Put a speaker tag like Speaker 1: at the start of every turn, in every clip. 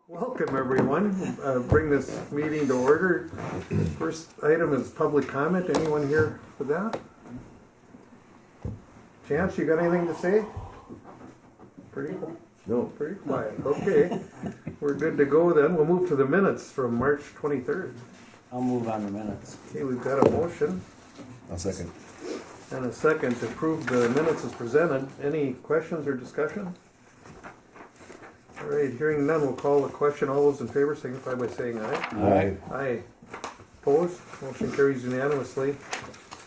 Speaker 1: Welcome, everyone. Bring this meeting to order. First item is public comment. Anyone here for that? Chance, you got anything to say?
Speaker 2: No.
Speaker 1: Pretty quiet. Okay. We're good to go then. We'll move to the minutes from March 23rd.
Speaker 3: I'll move on the minutes.
Speaker 1: Okay, we've got a motion
Speaker 2: I'll second.
Speaker 1: and a second to approve the minutes as presented. Any questions or discussion? All right, hearing none, we'll call the question. All those in favor signify by saying aye.
Speaker 2: Aye.
Speaker 1: Aye. Opposed? Motion carries unanimously.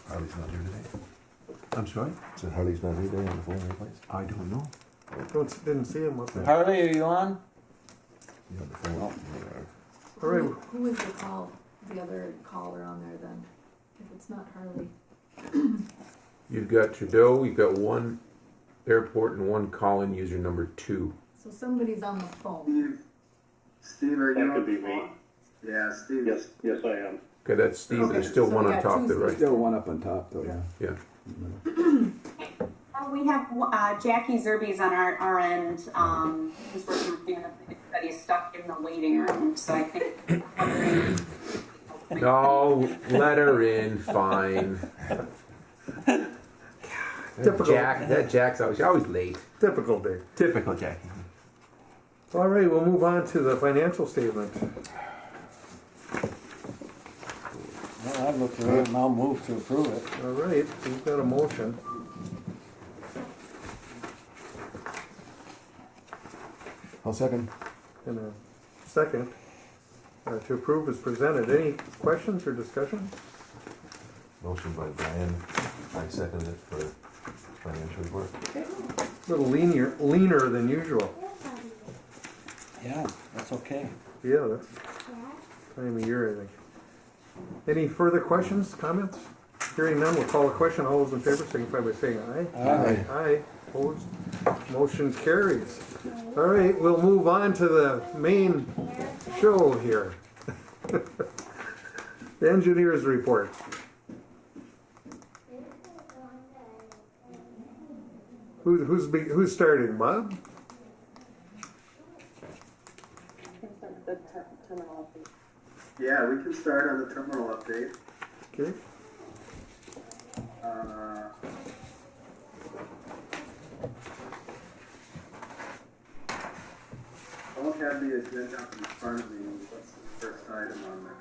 Speaker 2: Harley's not here today.
Speaker 4: I'm sorry?
Speaker 2: Said Harley's not here today on the phone anyplace.
Speaker 4: I don't know.
Speaker 1: Didn't see him up there.
Speaker 3: Harley, are you on?
Speaker 2: Yeah, on the phone.
Speaker 1: All right,
Speaker 5: Who was the other caller on there then? If it's not Harley.
Speaker 4: You've got Trudeau, you've got one airport and one call-in user number 2.
Speaker 5: So somebody's on the phone.
Speaker 6: Steve, are you
Speaker 7: That
Speaker 6: on
Speaker 7: could
Speaker 6: the
Speaker 7: be me.
Speaker 6: phone? Yeah, Steve.
Speaker 7: Yes, I am.
Speaker 4: Okay, that's Steve,
Speaker 5: Okay,
Speaker 4: there's still
Speaker 5: so
Speaker 4: one
Speaker 5: we
Speaker 4: on
Speaker 5: got
Speaker 4: top
Speaker 5: two
Speaker 4: there, right?
Speaker 5: Steves.
Speaker 4: Yeah.
Speaker 8: One up on top, though, yeah.
Speaker 9: We have Jackie Zerby's on our end, who's working with me, but he's stuck in the waiting room, so I think.
Speaker 4: No, let her in, fine.
Speaker 1: Typical.
Speaker 4: Jack's always late.
Speaker 1: typical day.
Speaker 4: Typical Jackie.
Speaker 1: All right, we'll move on to the financial statement.
Speaker 3: Well, I've looked at it and I'll move to approve it.
Speaker 1: All right, we've got a motion.
Speaker 2: I'll second.
Speaker 1: And a second to approve is presented. Any questions or discussion?
Speaker 2: Motion by Brian. I seconded it for financial report.
Speaker 1: A little leaner than usual.
Speaker 3: Yeah, that's okay.
Speaker 1: Yeah, that's time of year, I think. Any further questions, comments? Hearing none, we'll call a question. All those in favor signify by saying aye.
Speaker 3: Aye.
Speaker 1: Aye. Opposed? Motion carries. All right, we'll move on to the main show here. The engineer's report. Who's starting, Bob?
Speaker 6: Yeah, we can start on the terminal update.
Speaker 1: Okay.
Speaker 6: I don't have the agenda up in front of me. What's the first item on there?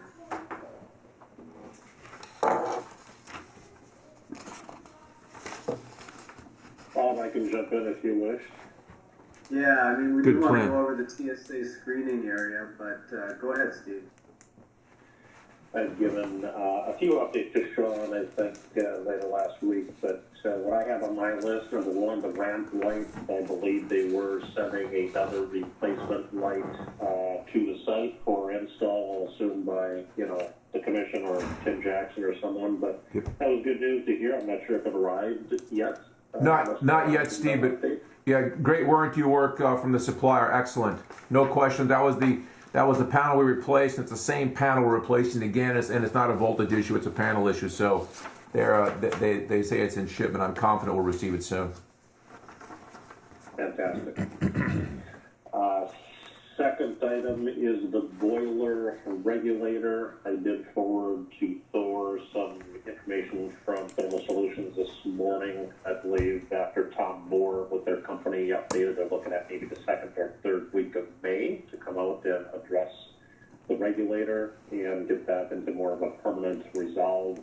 Speaker 7: Bob, I can jump in if you wish.
Speaker 6: Yeah, I mean, we
Speaker 4: Good
Speaker 6: do want to
Speaker 4: plan.
Speaker 6: go over the TSA screening area, but go ahead, Steve.
Speaker 7: I've given a few updates to Sean, I think, later last week, but what I have on my list, number one, the ramp light. I believe they were sending another replacement light to the site for install, I'll assume by, the commission or Tim Jackson or someone, but that was good news to hear. I'm not sure if it arrived yet.
Speaker 4: Not yet, Steve, but yeah, great warranty work from the supplier. Excellent. No question. That was the panel we replaced. It's the same panel we're replacing again, and it's not a voltage issue. It's a panel issue. So they say it's in shipment. I'm confident we'll receive it soon.
Speaker 7: Fantastic. Second item is the boiler regulator. I did forward to Thor some information from Thermal Solutions this morning. I believe after Tom Moore with their company updated, they're looking at maybe the second or third week of May to come out and address the regulator and get that into more of a permanent resolve.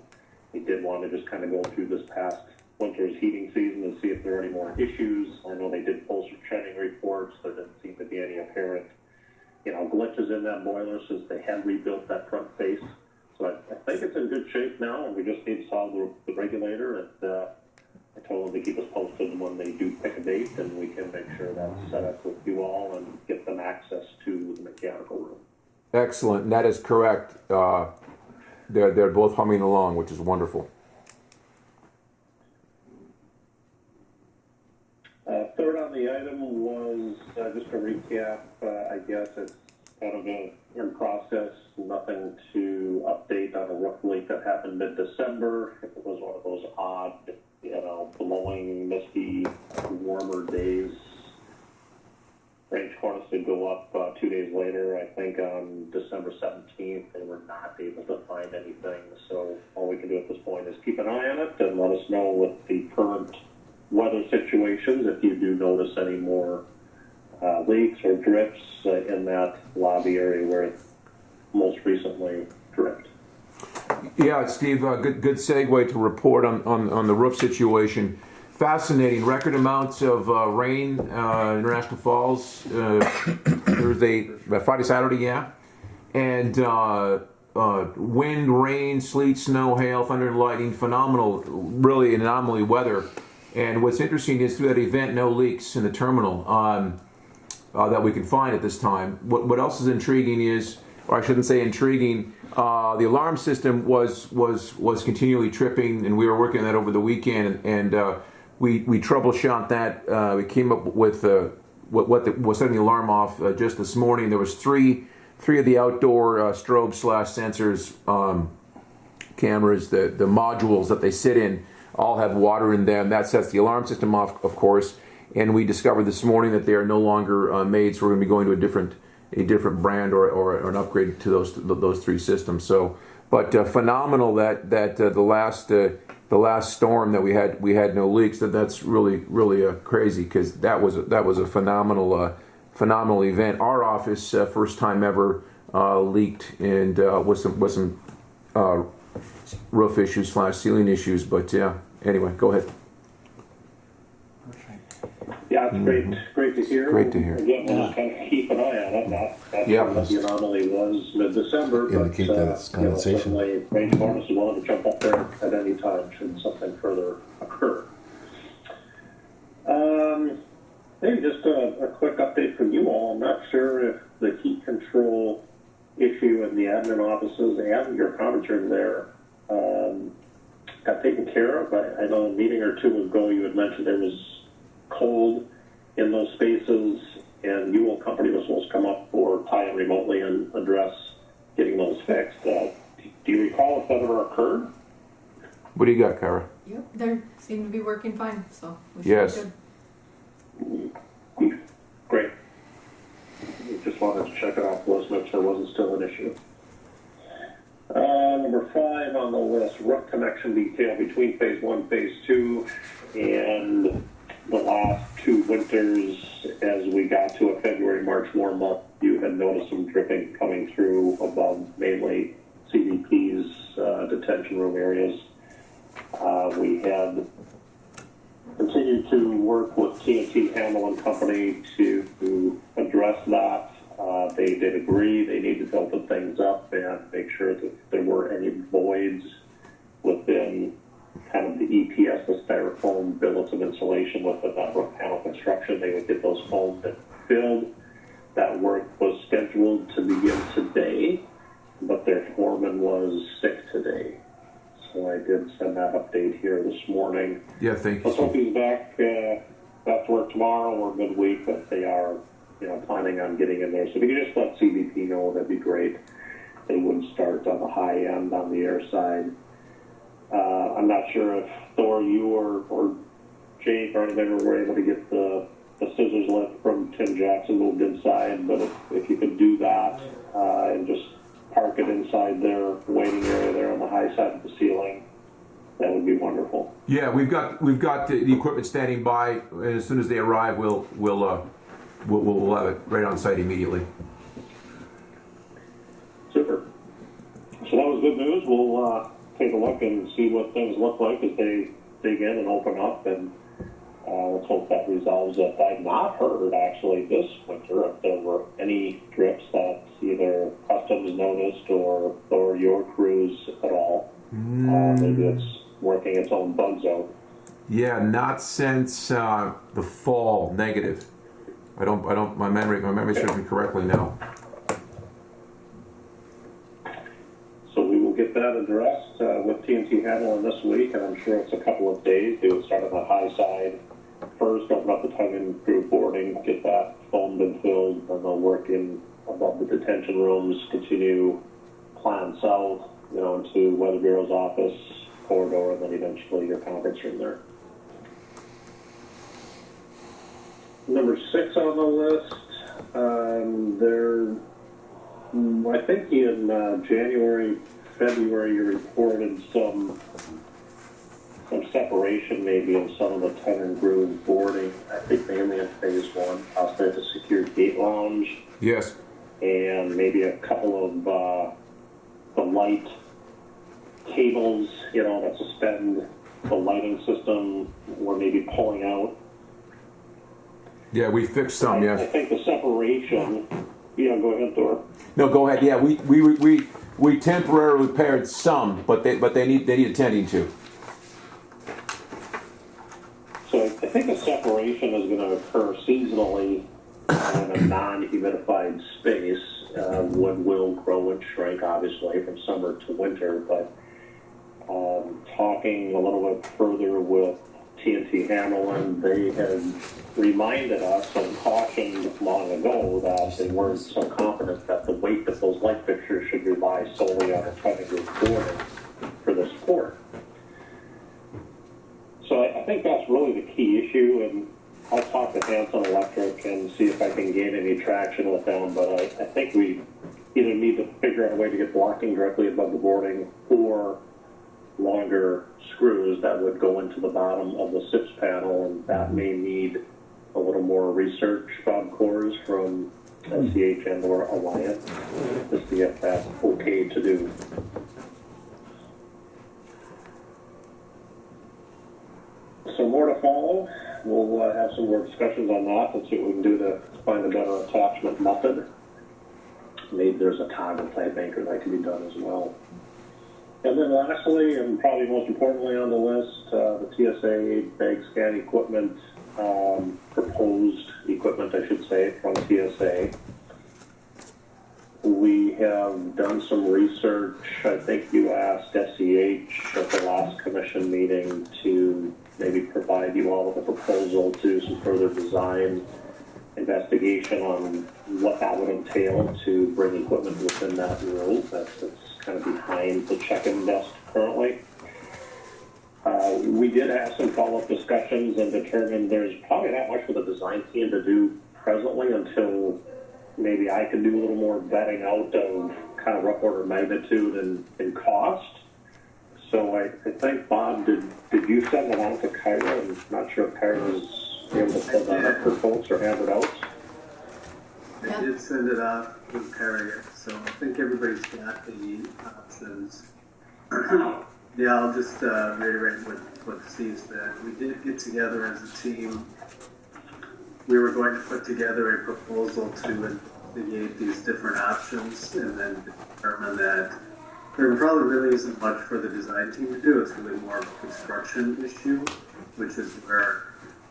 Speaker 7: They did want to just kind of go through this past winter's heating season and see if there are any more issues. I know they did pull some trending reports. There didn't seem to be any apparent glitches in that boiler since they had rebuilt that front face. So I think it's in good shape now, and we just need to solve the regulator. And I told them to keep us posted when they do pick a date, and we can make sure that's set up with you all and get them access to the mechanical room.
Speaker 4: Excellent. And that is correct. They're both humming along, which is wonderful.
Speaker 7: Third on the item was just a recap. I guess it's kind of in process. Nothing to update on a roof leak that happened mid-December. It was one of those odd, blowing, misty, warmer days range cornice did go up 2 days later. I think on December 17th, they were not able to find anything. So all we can do at this point is keep an eye on it and let us know with the current weather situations if you do notice any more leaks or drips in that lobby area where it most recently dripped.
Speaker 4: Yeah, Steve, good segue to report on the roof situation. Fascinating. Record amounts of rain, International Falls, Thursday, Friday, Saturday, yeah. And wind, rain, sleet, snow, hail, thunder, and lightning. Phenomenal, really anomaly weather. And what's interesting is through that event, no leaks in the terminal that we can find at this time. What else is intriguing is, or I shouldn't say intriguing, the alarm system was continually tripping, and we were working on that over the weekend, and we troubleshot that. We came up with what was setting the alarm off just this morning. There was three of the outdoor strobe / sensors cameras, the modules that they sit in, all have water in them. That sets the alarm system off, of course. And we discovered this morning that they are no longer made, so we're going to be going to a different brand or an upgrade to those three systems. So, but phenomenal that the last storm that we had no leaks. That's really crazy, because that was a phenomenal event. Our office first time ever leaked, and with some roof issues / ceiling issues. But yeah, anyway, go ahead.
Speaker 7: Yeah, it's great to hear.
Speaker 4: Great to hear.
Speaker 7: Again, we'll just kind of keep an eye on it. That's
Speaker 4: Yeah.
Speaker 7: what the anomaly was mid-December.
Speaker 2: Indicate that it's condensation.
Speaker 7: Certainly range cornice is willing to jump up there at any time should something further occur. Maybe just a quick update from you all. I'm not sure if the heat control issue in the admin offices and your conference room there got taken care of. I know a meeting or two ago you had mentioned there was cold in those spaces, and Ewell Company was supposed to come up or tie in remotely and address getting those fixed. Do you recall if that ever occurred?
Speaker 4: What do you got, Kara?
Speaker 5: Yep, they seem to be working fine, so we should
Speaker 4: Yes.
Speaker 5: be good.
Speaker 7: Great. Just wanted to check it off the list, make sure it wasn't still an issue. Number 5 on the list, roof connection detail between phase 1, phase 2, and the last 2 winters. As we got to a February, March warm up, you had noticed some dripping coming through above mainly CDP's detention room areas. We had continued to work with T&T Hamel and Company to address that. They did agree they needed to open things up and make sure that if there were any voids within kind of the EPS, the styrofoam billets of insulation within that roof panel construction, they would get those foamed and filled. That work was scheduled to begin today, but their foreman was sick today. So I did send that update here this morning.
Speaker 4: Yeah, thank you.
Speaker 7: Let's hope he's back to work tomorrow or midweek, but they are, planning on getting in there. So if you could just let CBP know, that'd be great. They would start on the high end on the Airside. I'm not sure if Thor, you or Jake or anything were able to get the scissors lift from Tim Jackson moved inside, but if you could do that and just park it inside their waiting area there on the high side of the ceiling, that would be wonderful.
Speaker 4: Yeah, we've got the equipment standing by, and as soon as they arrive, we'll have it right on site immediately.
Speaker 7: Super. So that was good news. We'll take a look and see what things look like as they dig in and open up, and let's hope that resolves it. I've not heard actually this winter if there were any drips that either Customs noticed or your crews at all. Maybe it's working its own bugs out.
Speaker 4: Yeah, not since the fall. Negative. I don't. My memory serves me correctly now.
Speaker 7: So we will get that addressed with T&T Hamilton this week, and I'm sure it's a couple of days. They would start on the high side first, open up the tug-in crew boarding, get that foamed and filled, and they'll work in above the detention rooms, continue plan south, into Weather Bureau's office corridor, and then eventually your conference room there. Number 6 on the list, I think in January, February, you reported some separation maybe in some of the tenant groove boarding. I think mainly in phase one, outside the secured gate lounge,
Speaker 4: Yes.
Speaker 7: and maybe a couple of the light cables, that suspend the lighting system, were maybe pulling out.
Speaker 4: Yeah, we fixed some,
Speaker 7: I
Speaker 4: yes.
Speaker 7: think the separation. Yeah, go ahead, Thor.
Speaker 4: No, go ahead. Yeah, we temporarily repaired some, but they need attending to.
Speaker 7: So I think a separation is going to occur seasonally in a non-humidified space. Wood will grow and shrink, obviously, from summer to winter. But talking a little bit further with TNT Hamlin, they had reminded us and cautioned long ago that they weren't so confident that the weight of those light fixtures should rely solely on a cutting group boarding for the support. So I think that's really the key issue, and I'll talk to Hanson Electric and see if I can gain any traction with them, but I think we either need to figure out a way to get blocking directly above the boarding or longer screws that would go into the bottom of the SIPS panel, and that may need a little more research, Bob Coors from SCH and or Alliance, just to get that okay to do. So more to follow. We'll have some more discussions on that and see what we can do to find a better attachment method. Maybe there's a toggle type anchor that can be done as well. And then lastly, and probably most importantly on the list, the TSA bag scan equipment, proposed equipment, I should say, from TSA. We have done some research. I think you asked SCH at the last commission meeting to maybe provide you all with a proposal to some further design investigation on what that would entail to bring equipment within that rule. That's kind of behind the check-in desk currently. We did have some follow-up discussions and determined there's probably not much for the design team to do presently until maybe I can do a little more vetting out of kind of rough order of magnitude and cost. So I think, Bob, did you send it out to Kyra? I'm not sure if Kyra was able to pull that up for folks or have it out.
Speaker 6: I did send it out with Kyra, so I think everybody's got the options. Yeah, I'll just reiterate what Steve said. We did get together as a team. We were going to put together a proposal to investigate these different options and then determine that there probably really isn't much for the design team to do. It's really more of a construction issue, which is where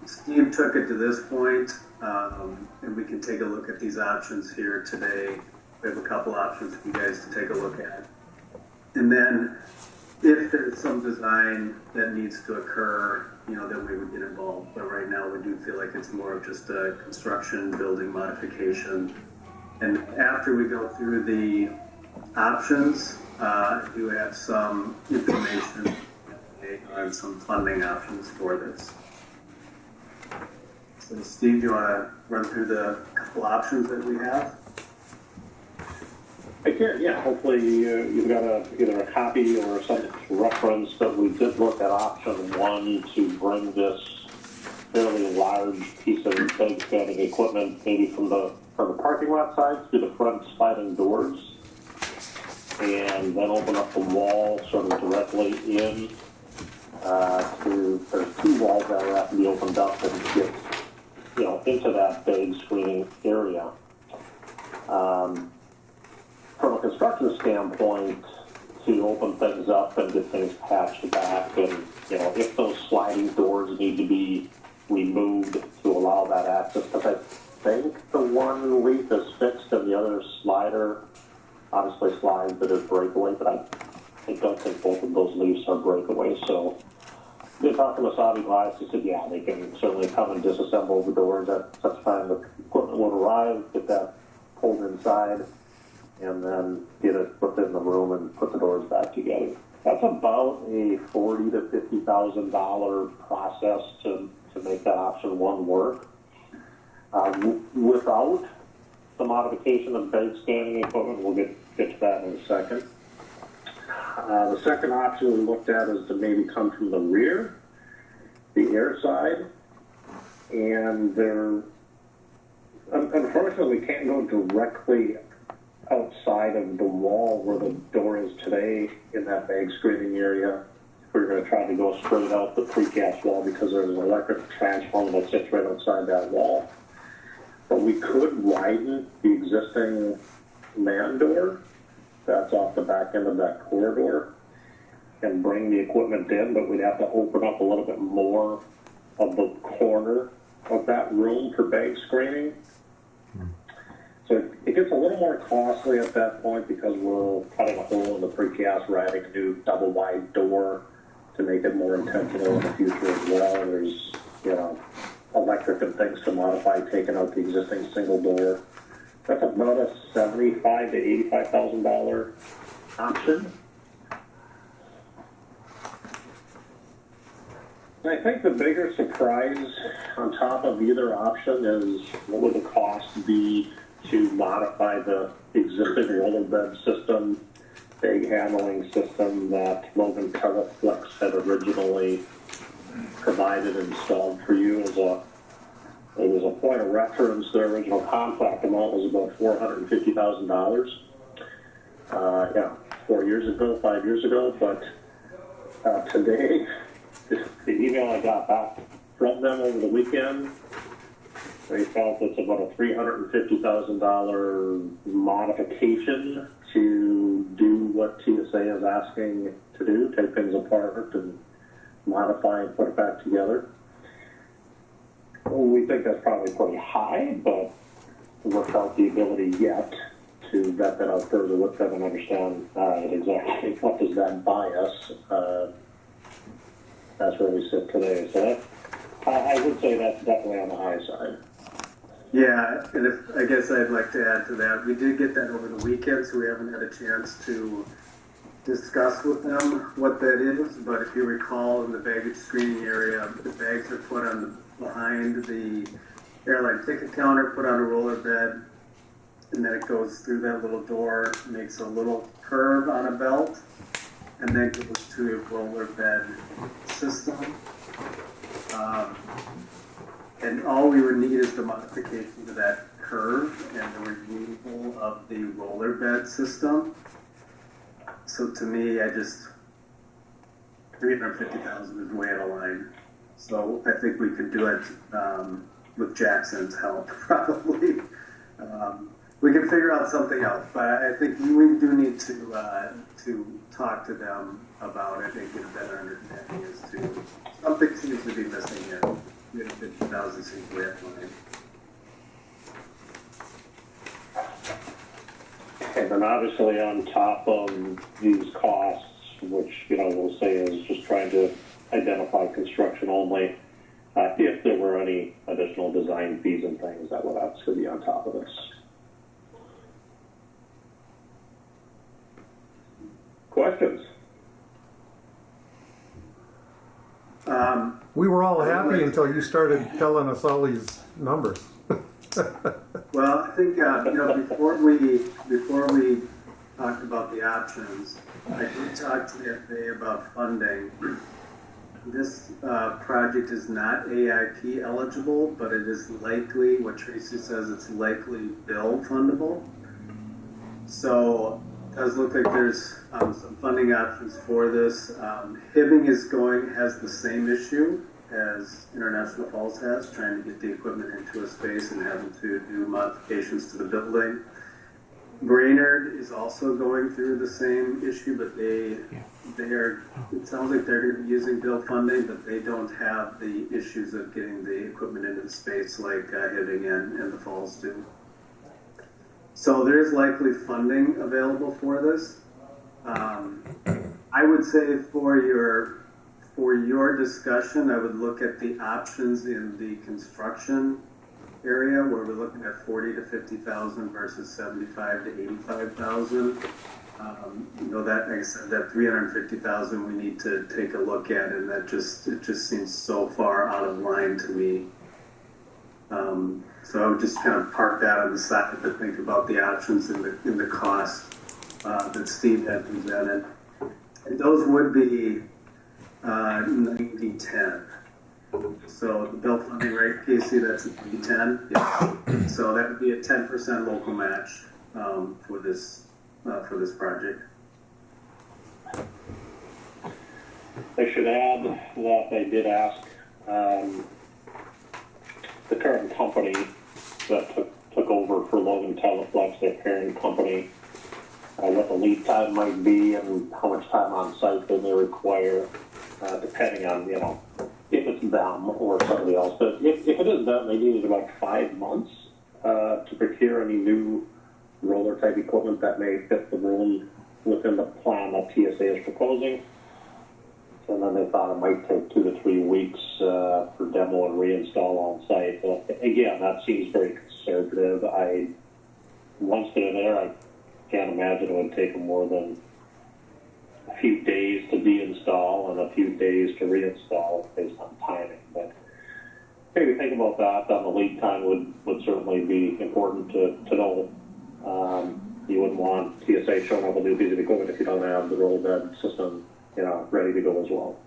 Speaker 6: Steve took it to this point, and we can take a look at these options here today. We have a couple options for you guys to take a look at. And then if there's some design that needs to occur, then we would get involved. But right now we do feel like it's more of just a construction, building modification. And after we go through the options, I do have some information on some funding options for this. So Steve, do you want to run through the couple options that we have?
Speaker 7: I can, yeah. Hopefully you've got either a copy or something to reference, but we did look at option one to bring this fairly large piece of bag scanning equipment maybe from the parking lot side through the front sliding doors, and then open up the wall sort of directly in there's two walls that will have to be opened up and get into that bag screening area. From a construction standpoint, to open things up and get things patched back, and if those sliding doors need to be removed to allow that access, because I think the one leaf is fixed and the other slider obviously slides, but is breakaway, but I don't think both of those leaves are breakaway. So they talked to Wasabi Glass. He said, yeah, they can certainly come and disassemble the doors at such time the equipment will arrive, get that pulled inside, and then get it put in the room and put the doors back together. That's about a $40,000 to $50,000 process to make that option one work. Without the modification of bed scanning equipment. We'll get to that in a second. The second option we looked at is to maybe come from the rear, the airside, and unfortunately we can't go directly outside of the wall where the door is today in that bag screening area. We're going to try to go straight out the precast wall because there's an electric transformer that sits right outside that wall. But we could widen the existing man door that's off the back end of that corridor and bring the equipment in, but we'd have to open up a little bit more of the corner of that room for bag screening. So it gets a little more costly at that point because we're cutting a hole in the precast, adding a new double wide door to make it more intentional in the future as well. There's, electric and things to modify, taking out the existing single door. That's about a $75,000 to $85,000 option. And I think the bigger surprise on top of either option is what would the cost be to modify the existing roller bed system, bag handling system that Logan Teleflex had originally provided and installed for you. It was a point of reference. Their original contract amount was about $450,000. 5 years ago. But today, the email I got back from them over the weekend, they felt it's about a $350,000 modification to do what TSA is asking to do, take things apart and modify and put it back together. We think that's probably pretty high, but without the ability yet to vet that out further with them and understand exactly what does that buy us. That's where we sit today. So I would say that's definitely on the high side.
Speaker 6: Yeah, and I guess I'd like to add to that. We did get that over the weekend, so we haven't had a chance to discuss with them what that is. But if you recall, in the baggage screening area, the bags are put on behind the airline ticket counter, put on a roller bed, and then it goes through that little door, makes a little curve on a belt, and then goes to a roller bed system. And all we would need is the modification to that curve and the removal of the roller bed system. So to me, $350,000 is way out of line. So I think we could do it with Jackson's help, probably. We can figure out something else, but I think we do need to talk to them about it and get a better understanding as to something seems to be missing here. $350,000 seems way out of line.
Speaker 7: And then obviously on top of these costs, which, we'll say is just trying to identify construction only, if there were any additional design fees and things, that would obviously be on top of this. Questions?
Speaker 1: We were all happy until you started telling us all these numbers.
Speaker 6: Well, I think before we talked about the options, I did talk to the FAA about funding. This project is not AIP eligible, but it is likely, what Tracy says, it's likely bill fundable. So it does look like there's some funding options for this. Hibbing has the same issue as International Falls has, trying to get the equipment into a space and having to do modifications to the building. Brainerd is also going through the same issue, but it sounds like they're using bill funding, but they don't have the issues of getting the equipment into the space like Hibbing and the Falls do. So there's likely funding available for this. I would say for your discussion, I would look at the options in the construction area where we're looking at 40 to 50,000 versus 75 to 85,000. That, like I said, that 350,000 we need to take a look at, and it just seems so far out of line to me. So I would just kind of park that on the side to think about the options and the cost that Steve had presented. And those would be 90-10. So the bill funding rate, Casey, that's 90-10. Yeah. So that would be a 10% local match for this project.
Speaker 7: I should add that I did ask the current company that took over for Logan Teleflex, their parent company, what the lead time might be and how much time on site they may require, depending on, if it's them or somebody else. But if it is them, they needed about 5 months to procure any new roller type equipment that may fit the room within the plan that TSA is proposing. And then they thought it might take 2 to 3 weeks for demo and reinstall on site. So again, that seems very conservative. Once they're there, I can't imagine it would take them more than a few days to deinstall and a few days to reinstall based on timing. But maybe think about that. The lead time would certainly be important to know. You wouldn't want TSA showing up a new piece of equipment if you don't have the roll bed system ready to go as well.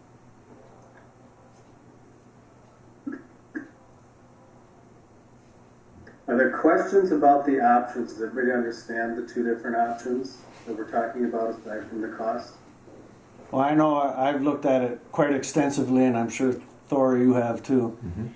Speaker 6: Are there questions about the options? Does everybody understand the 2 different options that we're talking about aside from the cost?
Speaker 3: Well, I know I've looked at it quite extensively, and I'm sure Thor, you have too.
Speaker 2: Mm-hmm.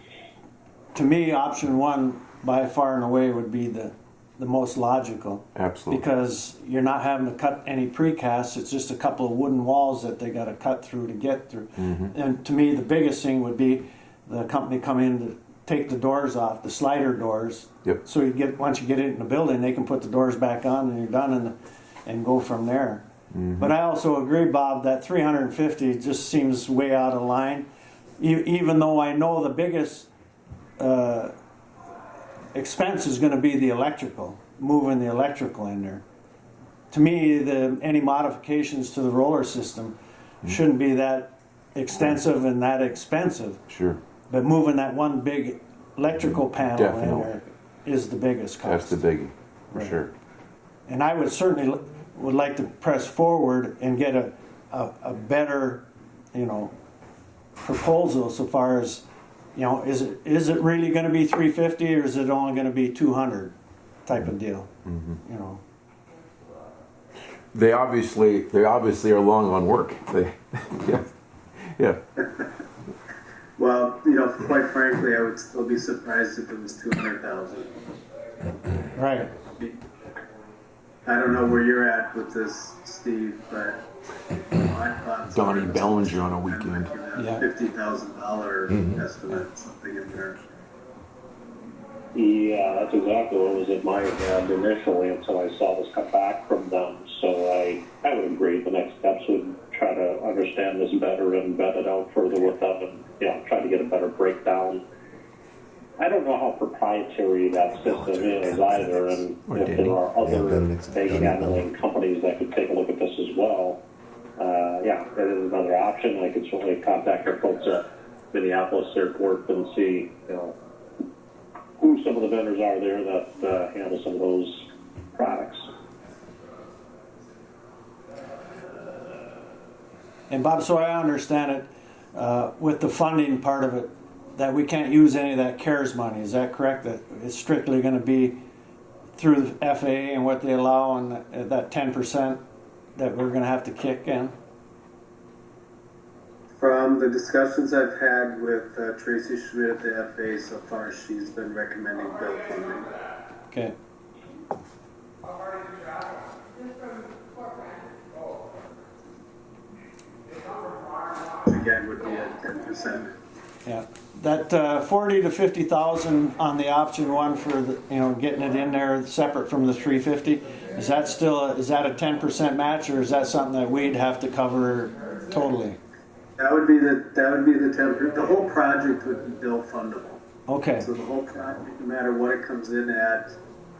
Speaker 3: To me, option 1 by far and away would be the most logical.
Speaker 2: Absolutely.
Speaker 3: Because you're not having to cut any precast, it's just a couple of wooden walls that they got to cut through to get through.
Speaker 2: Mm-hmm.
Speaker 3: And to me, the biggest thing would be the company come in to take the doors off, the slider doors.
Speaker 2: Yep.
Speaker 3: So once you get into the building, they can put the doors back on and you're done and go from there.
Speaker 2: Mm-hmm.
Speaker 3: But I also agree, Bob, that 350 just seems way out of line. Even though I know the biggest expense is going to be the electrical, moving the electrical in there. To me, any modifications to the roller system shouldn't be that extensive and that expensive.
Speaker 2: Sure.
Speaker 3: But moving that one big electrical panel
Speaker 2: Definitely.
Speaker 3: in there is the biggest cost.
Speaker 2: That's the biggie, for
Speaker 3: Right.
Speaker 2: sure.
Speaker 3: And I would certainly would like to press forward and get a better, proposal so far as, is it really going to be 350 or is it only going to be 200 type of deal?
Speaker 2: Mm-hmm. They obviously are long on work. Yeah.
Speaker 6: Well, quite frankly, I would still be surprised if it was 200,000.
Speaker 3: Right.
Speaker 6: I don't know where you're at with this, Steve, but my thoughts
Speaker 2: Donnie
Speaker 6: are
Speaker 2: Bellinger on a weekend.
Speaker 3: Yeah.
Speaker 6: $50,000 estimate, something in there.
Speaker 7: Yeah, that's exactly what was in my head initially until I saw this come back from them. So I would agree. The next steps would try to understand this better and vet it out further with them and try to get a better breakdown. I don't know how proprietary that system is either, and if there are other bag handling companies that could take a look at this as well. That is another option. I could certainly contact our folks at Minneapolis Airport and see, who some of the vendors are there that handle some of those products.
Speaker 3: And Bob, so I understand it, with the funding part of it, that we can't use any of that CARES money. Is that correct? That it's strictly going to be through the FAA and what they allow, and that 10% that we're going to have to kick in?
Speaker 6: From the discussions I've had with Tracy Schmidt at the FAA so far, she's been recommending bill funding.
Speaker 3: Okay.
Speaker 6: Again, would be at 10%.
Speaker 3: Yeah, that 40 to 50,000 on the option 1 for the, getting it in there separate from the 350. Is that a 10% match, or is that something that we'd have to cover totally?
Speaker 6: That would be the 10%. The whole project would be bill fundable.
Speaker 3: Okay.
Speaker 6: So the whole project, no matter what it comes in at,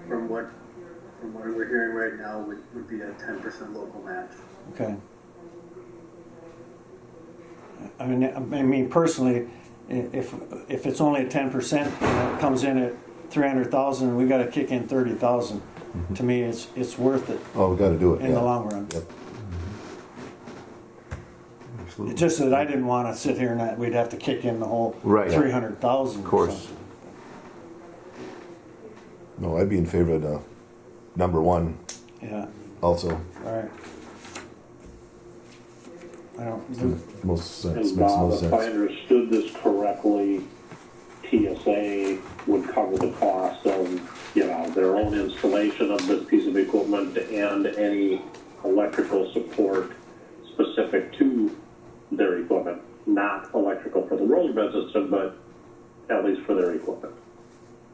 Speaker 6: from what we're hearing right now, would be a 10% local match.
Speaker 3: Okay. I mean, personally, if it's only 10% and it comes in at 300,000, we got to kick in 30,000. To me, it's worth it
Speaker 2: Oh, we gotta do it,
Speaker 3: in the
Speaker 2: yeah.
Speaker 3: long run.
Speaker 2: Yep. Absolutely.
Speaker 3: It's just that I didn't want to sit here and that we'd have to kick in the whole
Speaker 4: Right.
Speaker 3: 300,000.
Speaker 4: Of course.
Speaker 2: No, I'd be in favor of the number one
Speaker 3: Yeah.
Speaker 2: also.
Speaker 3: All right. I don't.
Speaker 2: Most sense,
Speaker 7: And
Speaker 2: makes
Speaker 7: Bob,
Speaker 2: most
Speaker 7: if I
Speaker 2: sense.
Speaker 7: understood this correctly, TSA would cover the cost of, their own installation of this piece of equipment and any electrical support specific to their equipment. Not electrical for the roller bed system, but at least for their equipment.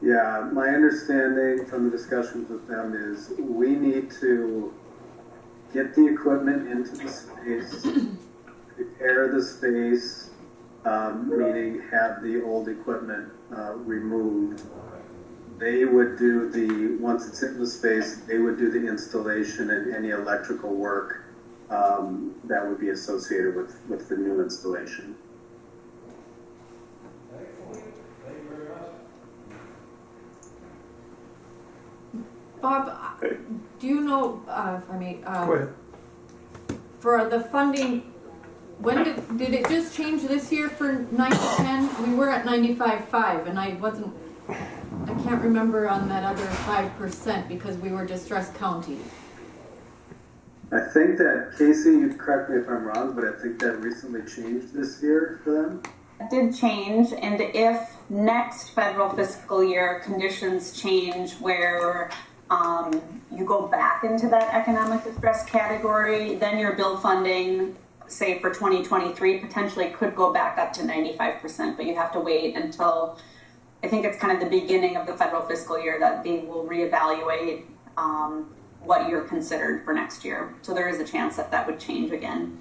Speaker 6: Yeah, my understanding from the discussions with them is we need to get the equipment into the space, prepare the space, meaning have the old equipment removed. They would do once it's in the space, they would do the installation and any electrical work that would be associated with the new installation.
Speaker 5: Bob, do you know,
Speaker 1: Go ahead.
Speaker 5: for the funding, when did it just change this year for 9 to 10? We were at 95.5 and I can't remember on that other 5% because we were distressed county.
Speaker 6: I think that, Casey, you correct me if I'm wrong, but I think that recently changed this year for them.
Speaker 9: It did change, and if next federal fiscal year conditions change where you go back into that economic distress category, then your bill funding, say for 2023, potentially could go back up to 95%, but you have to wait until, I think it's kind of the beginning of the federal fiscal year that they will reevaluate what you're considered for next year. So there is a chance that that would change again.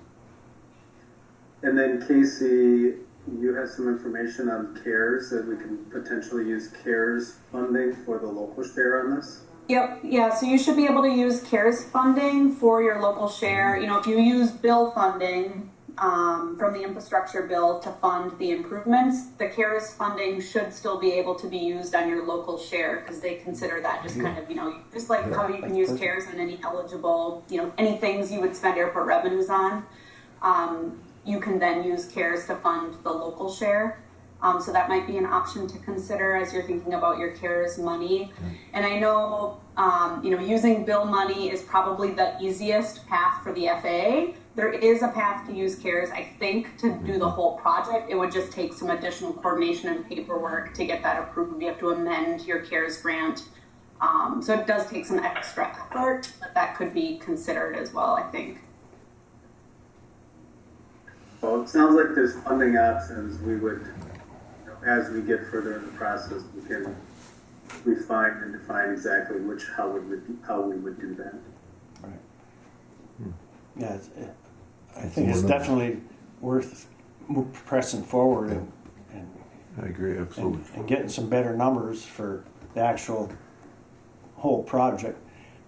Speaker 6: And then, Casey, you have some information on CARES, that we can potentially use CARES funding for the local share on this?
Speaker 9: Yep, yeah, so you should be able to use CARES funding for your local share. If you use bill funding from the infrastructure bill to fund the improvements, the CARES funding should still be able to be used on your local share because they consider that just kind of, just like how you can use CARES on any eligible, any things you would spend airport revenues on. You can then use CARES to fund the local share. So that might be an option to consider as you're thinking about your CARES money. And I know, using bill money is probably the easiest path for the FAA. There is a path to use CARES, I think, to do the whole project. It would just take some additional coordination and paperwork to get that approved. You have to amend your CARES grant. So it does take some extra effort, but that could be considered as well, I think.
Speaker 6: Well, it sounds like there's funding options. We would, as we get further in the process, we can refine and define exactly how we would do that.
Speaker 3: Right. Yeah, I think it's definitely worth pressing forward and
Speaker 2: I agree, absolutely.
Speaker 3: and getting some better numbers for the actual whole project.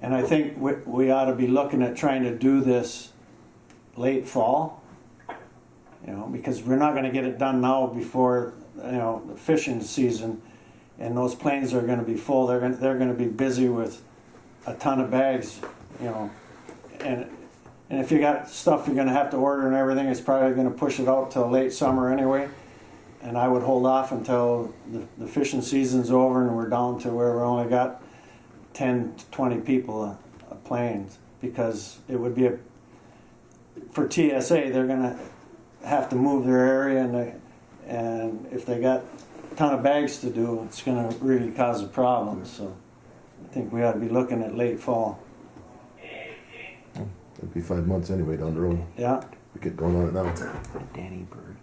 Speaker 3: And I think we ought to be looking at trying to do this late fall, because we're not going to get it done now before, the fishing season, and those planes are going to be full. They're going to be busy with a ton of bags, and if you got stuff you're going to have to order and everything, it's probably going to push it out till late summer anyway. And I would hold off until the fishing season's over and we're down to where we only got 10 to 20 people a planes, because it would be for TSA, they're going to have to move their area, and if they got a ton of bags to do, it's going to really cause a problem. So I think we ought to be looking at late fall.
Speaker 2: It'd be 5 months anyway down the road.
Speaker 3: Yeah.
Speaker 2: We get going on it now.
Speaker 4: Danny Bird.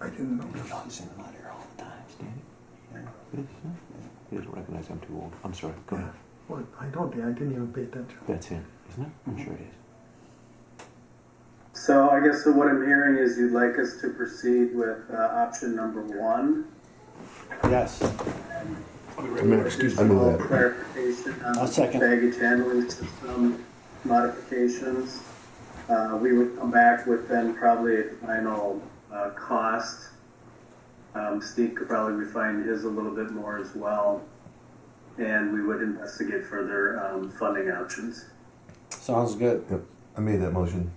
Speaker 1: I didn't know.
Speaker 3: He's in the here all the time.
Speaker 4: Danny? He doesn't recognize I'm too old. I'm sorry. Go ahead.
Speaker 1: Well, I didn't even pay attention.
Speaker 4: That's him, isn't it? I'm sure it is.
Speaker 6: So I guess what I'm hearing is you'd like us to proceed with option number 1.
Speaker 3: Yes.
Speaker 2: Excuse me.
Speaker 6: Additional clarification on
Speaker 3: I'll
Speaker 6: the
Speaker 3: second.
Speaker 6: baggage handling system modifications. We would come back with then probably a final cost Steve could probably refine his a little bit more as well. And we would investigate further funding options.
Speaker 3: Sounds good.
Speaker 2: Yep, I made that motion,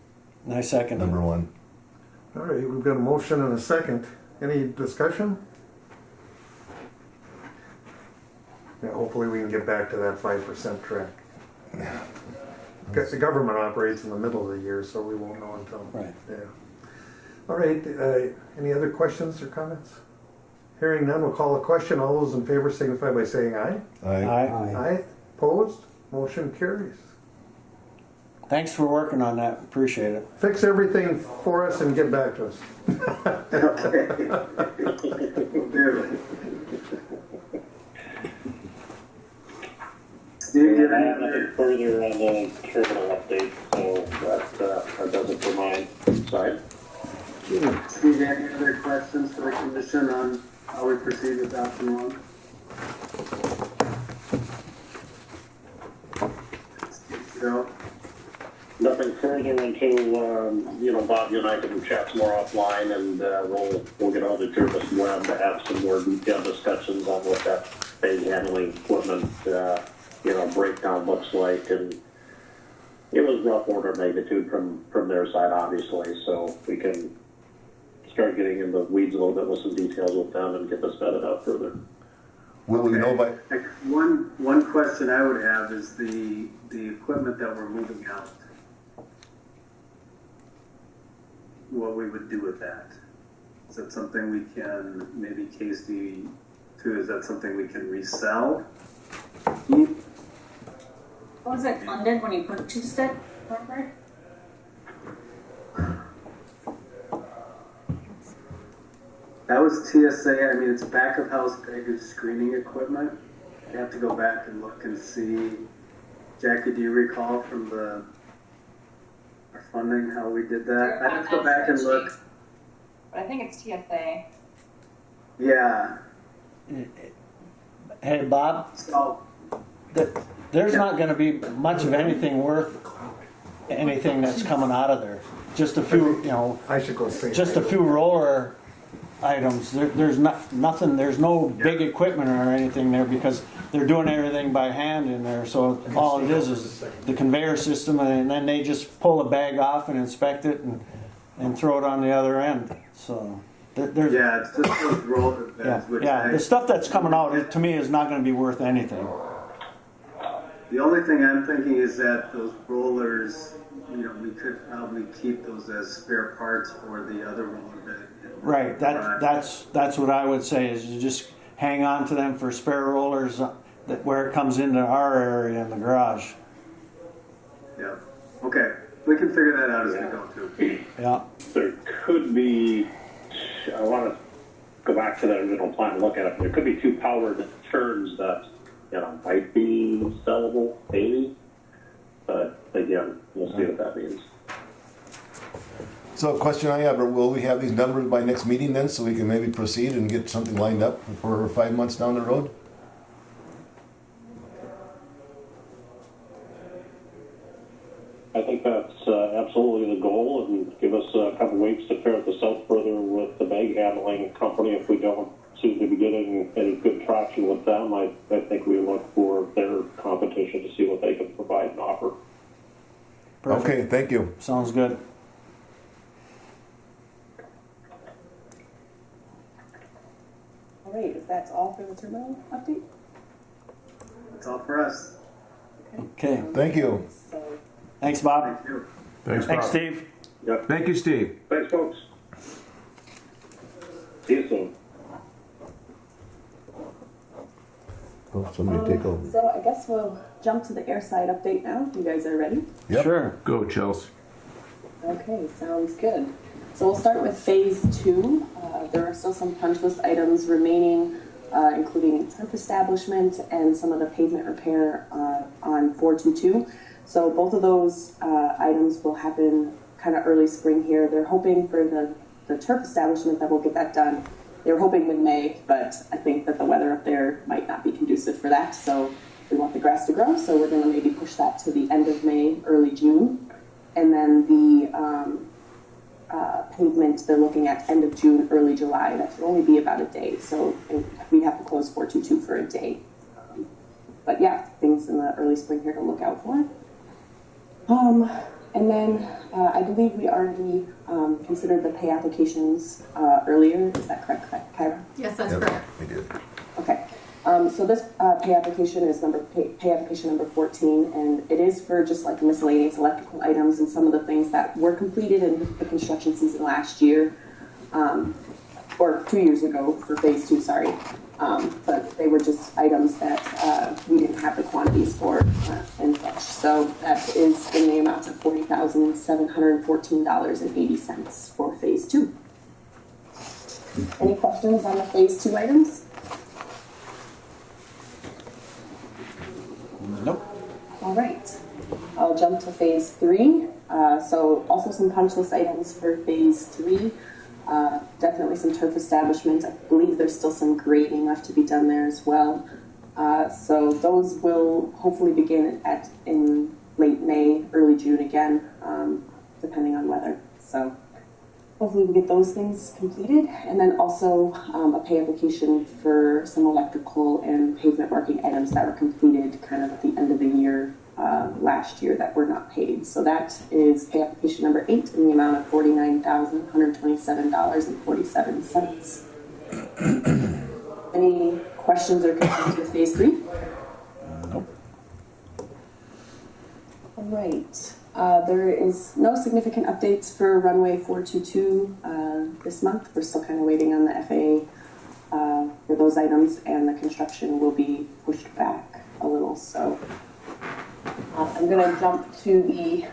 Speaker 3: Nice second.
Speaker 2: number one.
Speaker 1: All right, we've got a motion and a second. Any discussion? Yeah, hopefully we can get back to that 5% track. Because the government operates in the middle of the year, so we won't know until.
Speaker 3: Right.
Speaker 1: Yeah. All right, any other questions or comments? Hearing none, we'll call the question. All those in favor signify by saying aye.
Speaker 2: Aye.
Speaker 1: Aye. Opposed? Motion carries.
Speaker 3: Thanks for working on that. Appreciate it.
Speaker 1: Fix everything for us and get back to us.
Speaker 6: Okay. We'll do it. Steve, you
Speaker 7: I
Speaker 6: have
Speaker 7: have nothing further on the terminal update, so that does it for my side.
Speaker 6: Steve, any other questions for the commission on how we proceed with option one? Steve, no?
Speaker 7: Nothing further until, Bob, you and I can chat some more offline, and we'll get on to Jervis Web to have some more detailed discussions on what that bag handling equipment, breakdown looks like. And it was rough order of magnitude from their side, obviously, so we can start getting in the weeds a little bit with some details with them and get this vetted out further.
Speaker 2: Will we know by,
Speaker 6: One question I would have is the equipment that we're moving out. What we would do with that? Is that something we can, maybe Casey too, is that something we can resell?
Speaker 9: Was it funded when you purchased it, Robert?
Speaker 6: That was TSA. I mean, it's back of house baggage screening equipment. I have to go back and look and see. Jackie, do you recall from our funding how we did that? I have to go back and look.
Speaker 8: But I think it's TSA.
Speaker 6: Yeah.
Speaker 3: Hey, Bob,
Speaker 6: So
Speaker 3: there's not going to be much of anything worth anything that's coming out of there. Just a few,
Speaker 1: I should go see.
Speaker 3: just a few roller items. There's nothing. There's no big equipment or anything there because they're doing everything by hand in there. So all it is the conveyor system, and then they just pull a bag off and inspect it and throw it on the other end. So there's
Speaker 6: yeah, it's just those roller beds.
Speaker 3: yeah. The stuff that's coming out to me is not going to be worth anything.
Speaker 6: The only thing I'm thinking is that those rollers, we could probably keep those as spare parts for the other roller bed.
Speaker 3: Right. That's what I would say is you just hang on to them for spare rollers where it comes into our area in the garage.
Speaker 6: Yeah. Okay. We can figure that out as we go too.
Speaker 3: Yeah.
Speaker 7: There could be, I want to go back to the original plan and look at it. There could be two powered turns that, might be sellable, maybe. But again, we'll see what that means.
Speaker 2: so a question I have, will we have these numbers by next meeting then, so we can maybe proceed and get something lined up for 5 months down the road?
Speaker 7: I think that's absolutely the goal, and give us a couple weeks to ferret this out further with the bag handling company. If we don't seem to be getting any good traction with them, I think we look for their competition to see what they can provide and offer.
Speaker 3: Perfect.
Speaker 2: Okay, thank you.
Speaker 3: Sounds good.
Speaker 8: All right, is that all for the terminal update?
Speaker 6: That's all for us.
Speaker 3: Okay.
Speaker 2: Thank you.
Speaker 8: So,
Speaker 3: Thanks, Bob.
Speaker 6: Thank you.
Speaker 4: Thanks,
Speaker 3: Thanks,
Speaker 4: Bob.
Speaker 3: Steve.
Speaker 7: Yep.
Speaker 4: Thank you, Steve.
Speaker 7: Thanks, folks. See you soon.
Speaker 2: Oh, somebody take over.
Speaker 8: so I guess we'll jump to the Airside update now. You guys are ready?
Speaker 2: Yep.
Speaker 3: Sure.
Speaker 4: Go, Chels.
Speaker 8: Okay, sounds good. So we'll start with phase 2. There are still some punch list items remaining, including turf establishment and some of the pavement repair on 422. So both of those items will happen kind of early spring here. They're hoping for the turf establishment that we'll get that done. They're hoping mid-May, but I think that the weather up there might not be conducive for that. So we want the grass to grow, so we're going to maybe push that to the end of May, early June. And then pavement, they're looking at end of June, early July. That should only be about a day, so we'd have to close 422 for a day. But yeah, things in the early spring here to look out for. And then I believe we already considered the pay applications earlier. Is that correct, Kyra?
Speaker 5: Yes, that's
Speaker 2: Yep,
Speaker 5: correct.
Speaker 2: we did.
Speaker 8: Okay. So this pay application is pay application number 14, and it is for just like miscellaneous electrical items and some of the things that were completed in the construction season last year, or 2 years ago for phase 2, sorry. But they were just items that we didn't have the quantities for and such. So that is in the amount of $40,714.80 for phase 2. Any questions on the phase 2 items?
Speaker 3: Nope.
Speaker 8: All right, I'll jump to phase 3. So also some punch list items for phase 3. Definitely some turf establishment. I believe there's still some grading left to be done there as well. So those will hopefully begin in late May, early June again, depending on weather. So hopefully we'll get those things completed. And then also a pay application for some electrical and pavement marking items that were completed kind of at the end of the year last year that were not paid. So that is pay application number 8 in the amount of $49,127.47. Any questions or concerns with phase 3?
Speaker 3: Nope.
Speaker 8: All right. There is no significant updates for runway 422 this month. We're still kind of waiting on the FAA for those items, and the construction will be pushed back a little. So I'm going to jump to the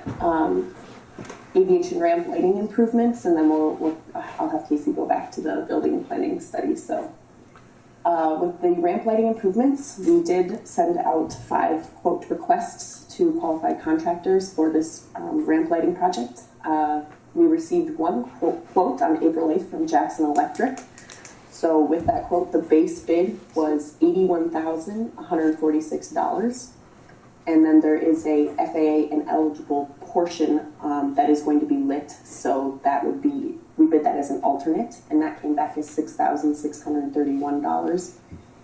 Speaker 8: aviation ramp lighting improvements, and then I'll have Casey go back to the building planning study. So with the ramp lighting improvements, we did send out 5 quote requests to qualified contractors for this ramp lighting project. We received 1 quote on April 8th from Jackson Electric. So with that quote, the base bid was $81,146. And then there is a FAA ineligible portion that is going to be lit. So that would be, we bid that as an alternate, and that came back as $6,631,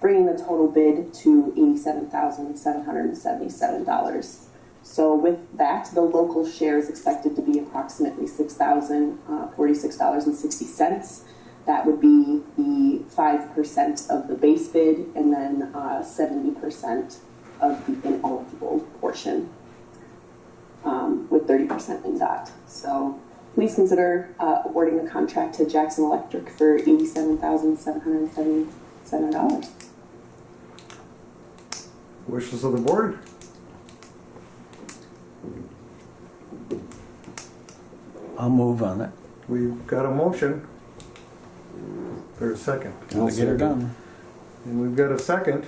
Speaker 8: bringing the total bid to $87,777. So with that, the local share is expected to be approximately $6,046.60. That would be the 5% of the base bid, and then 70% of the ineligible portion, with 30% in dot. So please consider awarding the contract to Jackson Electric for $87,777.
Speaker 1: Wishes of the board?
Speaker 3: I'll move on it.
Speaker 1: We've got a motion. There's a second.
Speaker 3: Gotta get her done.
Speaker 1: And we've got a second.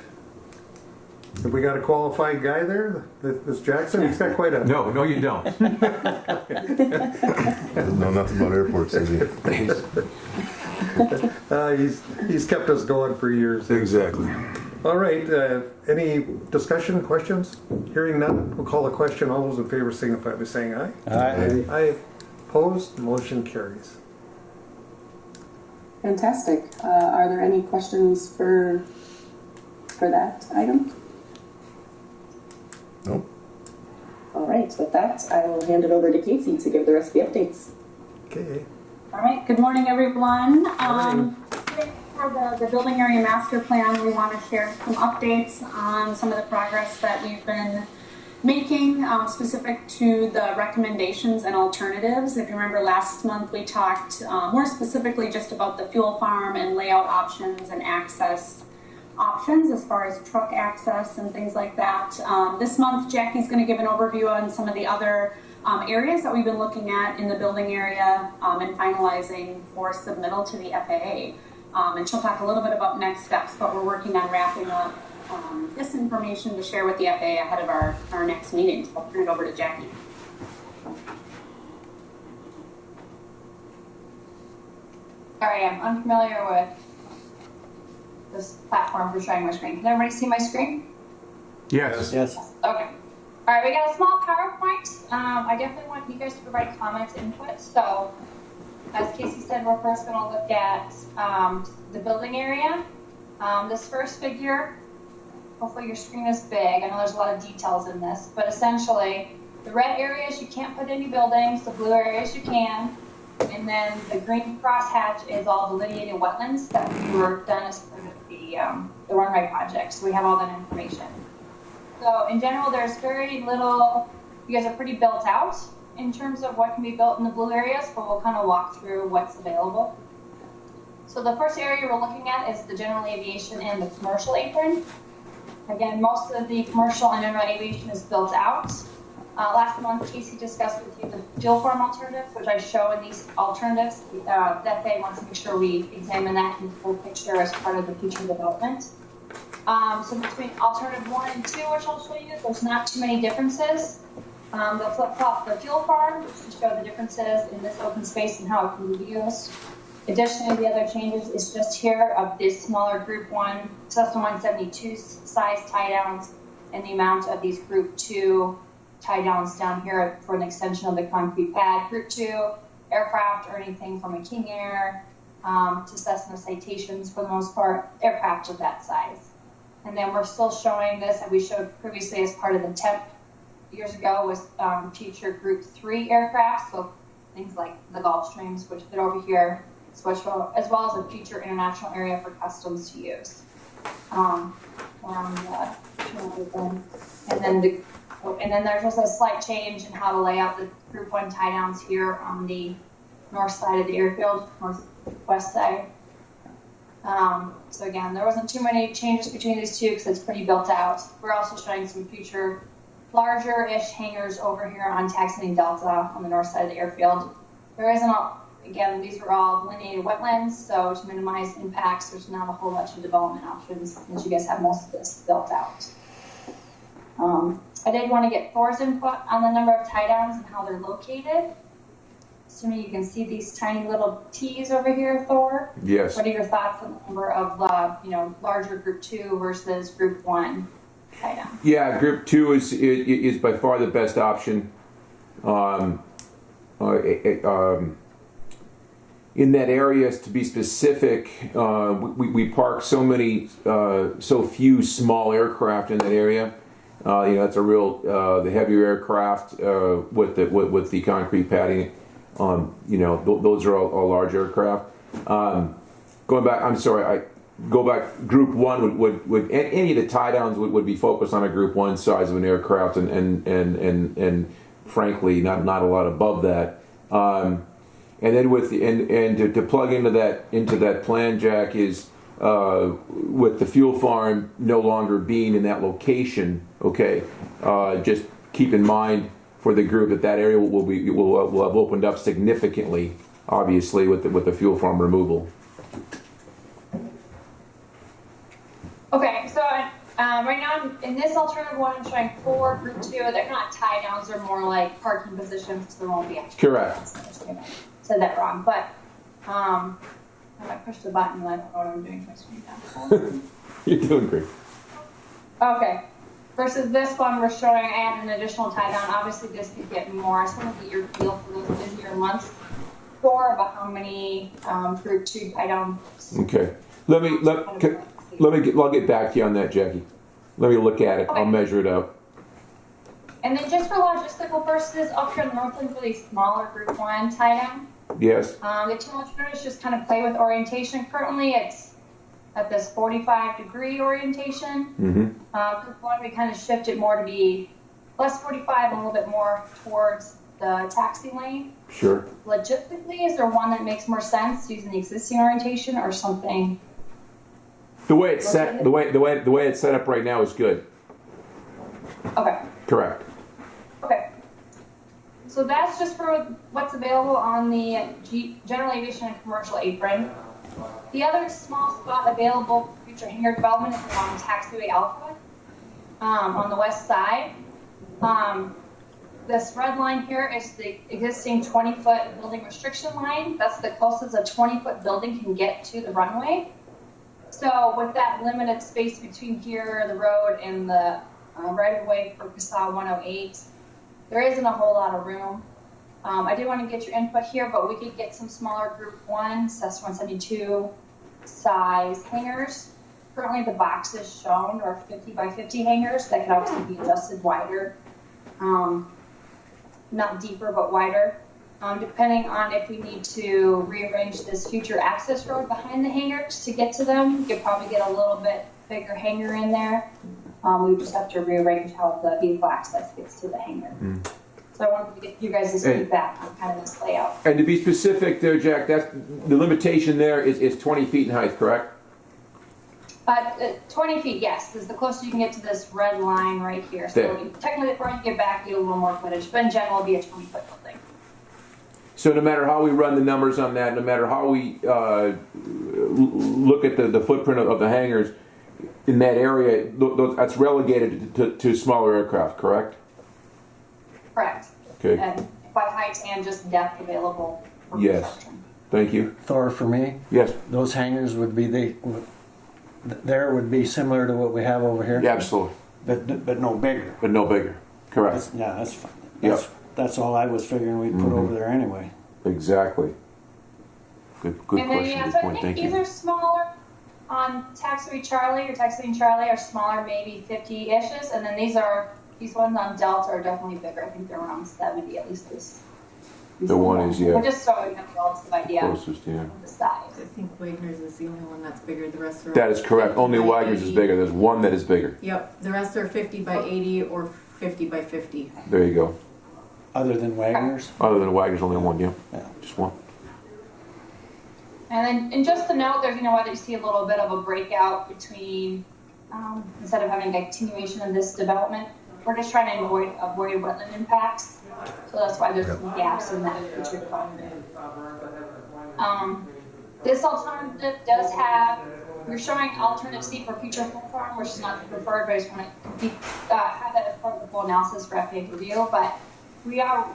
Speaker 1: Have we got a qualified guy there? This Jackson? He's got quite a...
Speaker 4: No, you don't.
Speaker 2: Doesn't know nothing about airports, does he?
Speaker 1: He's kept us going for years.
Speaker 2: Exactly.
Speaker 1: All right, any discussion, questions? Hearing none, we'll call the question. All those in favor signify by saying aye.
Speaker 3: Aye.
Speaker 1: Aye. Opposed? Motion carries.
Speaker 8: Fantastic. Are there any questions for that item?
Speaker 2: Nope.
Speaker 8: All right, with that, I will hand it over to Casey to give the rest of the updates.
Speaker 1: Okay.
Speaker 9: All right, good morning, everyone.
Speaker 1: Morning.
Speaker 9: Today for the building area master plan, we want to share some updates on some of the progress that we've been making specific to the recommendations and alternatives. If you remember last month, we talked more specifically just about the fuel farm and layout options and access options as far as truck access and things like that. This month, Jackie's going to give an overview on some of the other areas that we've been looking at in the building area and finalizing for submittal to the FAA. And she'll talk a little bit about next steps, but we're working on wrapping up this information to share with the FAA ahead of our next meeting. So I'll turn it over to Jackie.
Speaker 10: Sorry, I'm unfamiliar with this platform for showing my screen. Can everybody see my screen?
Speaker 4: Yes.
Speaker 3: Yes.
Speaker 10: Okay. All right, we got a small PowerPoint. I definitely want you guys to provide comments, input. So as Casey said, we're first going to look at the building area. This first figure, hopefully your screen is big. I know there's a lot of details in this, but essentially the red areas you can't put any buildings, the blue areas you can, and then the green crosshatch is all delineated wetlands that we were done as part of the runway project. So we have all that information. So in general, there's very little. You guys are pretty built out in terms of what can be built in the blue areas, but we'll kind of walk through what's available. So the first area we're looking at is the general aviation and the commercial apron. Again, most of the commercial and general aviation is built out. Last month, Casey discussed with you the fuel farm alternatives, which I show in these alternatives. The FAA wants to make sure we examine that in the full picture as part of the future development. So between alternative 1 and 2, which I'll show you, there's not too many differences. They'll flip-flop the fuel farm, which will show the differences in this open space and how it can be used. Additionally, the other changes is just here of this smaller Group 1, Cessna 172 size tie-downs, and the amount of these Group 2 tie-downs down here for an extension of the concrete pad. Group 2 aircraft or anything from a King Air to Cessna Citations, for the most part, aircraft of that size. And then we're still showing this that we showed previously as part of the TEP years ago with future Group 3 aircraft, so things like the Gulfstreams, which fit over here, as well as a future international area for customs to use. And then there's just a slight change in how to lay out the Group 1 tie-downs here on the north side of the airfield, northwest side. So again, there wasn't too many changes between these two because it's pretty built out. We're also showing some future larger-ish hangars over here on Taxi and Delta on the north side of the airfield. There isn't, again, these were all delineated wetlands, so to minimize impacts, there's not a whole bunch of development options since you guys have most of this built out. I did want to get Thor's input on the number of tie-downs and how they're located. Assuming you can see these tiny little T's over here, Thor.
Speaker 4: Yes.
Speaker 10: What are your thoughts on the number of larger Group 2 versus Group 1 tie-down?
Speaker 4: Yeah, Group 2 is by far the best option. In that area, to be specific, we park so few small aircraft in that area. It's a real the heavier aircraft with the concrete padding. Those are all large aircraft. Going back, go back. Group 1 would any of the tie downs would be focused on a Group 1 size of an aircraft, and frankly, not a lot above that. And then to plug into that plan, Jack, is with the fuel farm no longer being in that location. Okay, just keep in mind for the group that area will have opened up significantly, obviously with the fuel farm removal.
Speaker 10: Okay, so right now in this alternative 1, I'm showing 4 Group 2. They're not tie downs; they're more like parking positions. So there won't be actual. Correct. Said that wrong, but I might push the button and I don't know what I'm doing to my screen now.
Speaker 4: You're doing great.
Speaker 10: Okay. Versus this one, we're showing I add an additional tie down. Obviously, this could get more. I just want to get your feel for those busier months. 4 about how many Group 2 tie downs.
Speaker 4: Okay. I'll get back to you on that, Jackie. Let me look at it. Okay. I'll measure it out.
Speaker 10: And then just for logistical purposes, up here in the north end for the smaller Group 1 tie down.
Speaker 4: Yes.
Speaker 10: The 2 alternatives just kind of play with orientation. Currently, it's at this 45-degree orientation.
Speaker 4: Mm-hmm.
Speaker 10: Group 1, we kind of shift it more to be less 45 and a little bit more towards the taxi lane.
Speaker 4: Sure.
Speaker 10: Logistically, is there one that makes more sense using the existing orientation or something?
Speaker 4: The way it's set, the way it's set up right now is good.
Speaker 10: Okay.
Speaker 4: Correct.
Speaker 10: Okay. So that's just for what's available on the general aviation and commercial apron. The other small spot available for future hangar development is along Taxiway Alpha on the west side. This red line here is the existing 20-foot building restriction line. That's the closest a 20-foot building can get to the runway. So with that limited space between here, the road, and the right-of-way for CASA 108, there isn't a whole lot of room I did want to get your input here, but we could get some smaller group 1, CES 172 size hangers. Currently the boxes shown are 50 by 50 hangers that can obviously be adjusted wider. Not deeper, but wider. Depending on if we need to rearrange this future access road behind the hangars to get to them, you could probably get a little bit bigger hanger in there. We just have to rearrange how the vehicle access gets to the hangar. So I wanted to get you guys' feedback on kind of this layout.
Speaker 4: And to be specific there, Jack, that's, the limitation there is 20 feet in height, correct?
Speaker 10: 20 feet, yes, is the closest you can get to this red line right here. So
Speaker 4: There.
Speaker 10: technically, before you get back, you get a little more footage, but in general, it'll be a 20-foot building.
Speaker 4: So no matter how we run the numbers on that, no matter how we look at the footprint of the hangars in that area, that's relegated to smaller aircraft, correct?
Speaker 10: Correct.
Speaker 4: Okay.
Speaker 10: And by height and just depth available for
Speaker 4: Yes.
Speaker 10: construction.
Speaker 4: Thank you.
Speaker 3: Thor, for me,
Speaker 4: Yes.
Speaker 3: those hangars would be there would be similar to what we have over here,
Speaker 4: Yeah, absolutely.
Speaker 3: but no bigger.
Speaker 4: But no bigger. Correct.
Speaker 3: That's fine.
Speaker 4: Yep.
Speaker 3: That's all I was figuring we'd put over there anyway.
Speaker 4: Exactly. Good
Speaker 10: And then,
Speaker 4: question,
Speaker 10: yeah,
Speaker 4: good
Speaker 10: so I
Speaker 4: point,
Speaker 10: think
Speaker 4: thank
Speaker 10: these
Speaker 4: you.
Speaker 10: are smaller on Taxiway Charlie or Taxiway and Charlie are smaller, maybe 50-ishes, and then these ones on Delta are definitely bigger. I think they're around 70, at least this.
Speaker 4: The one is, yeah.
Speaker 10: We're just so we have a relative idea
Speaker 4: Closest, yeah.
Speaker 10: of the size.
Speaker 5: I think Wagner's is the only one that's bigger, the rest are.
Speaker 4: That is correct.
Speaker 5: 50
Speaker 4: Only
Speaker 5: by
Speaker 4: Wagner's is
Speaker 5: 80.
Speaker 4: bigger. There's one that is bigger.
Speaker 5: Yep, the rest are 50 by 80 or 50 by 50.
Speaker 4: There you go.
Speaker 3: Other than Wagner's.
Speaker 4: Other than Wagner's, only one, yeah.
Speaker 3: Yeah.
Speaker 4: Just one.
Speaker 10: And then, and just to note, there's, whether you see a little bit of a breakout between, instead of having a continuation of this development, we're just trying to avoid wetland impacts. So that's why there's some gaps in that future plan. This alternative does have, we're showing alternate C for future full farm, which is not the preferred, but I just want to have that as part of the full analysis for FAA review. But we are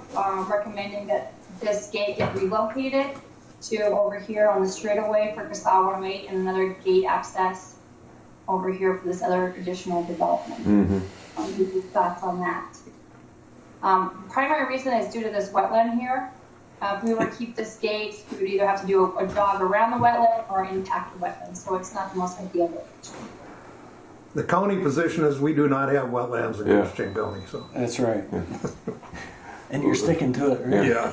Speaker 10: recommending that this gate get relocated to over here on the straightaway for Casal 108 and another gate access over here for this other additional development.
Speaker 4: Mm-hmm.
Speaker 10: Thoughts on that? Primary reason is due to this wetland here. If we were to keep this gate, we would either have to do a jog around the wetland or intact the wetland, so it's not the most ideal location.
Speaker 1: The county position is we do not have wetlands in
Speaker 4: Yeah.
Speaker 1: Christian County, so.
Speaker 3: That's right. And you're sticking to it, right?
Speaker 1: Yeah.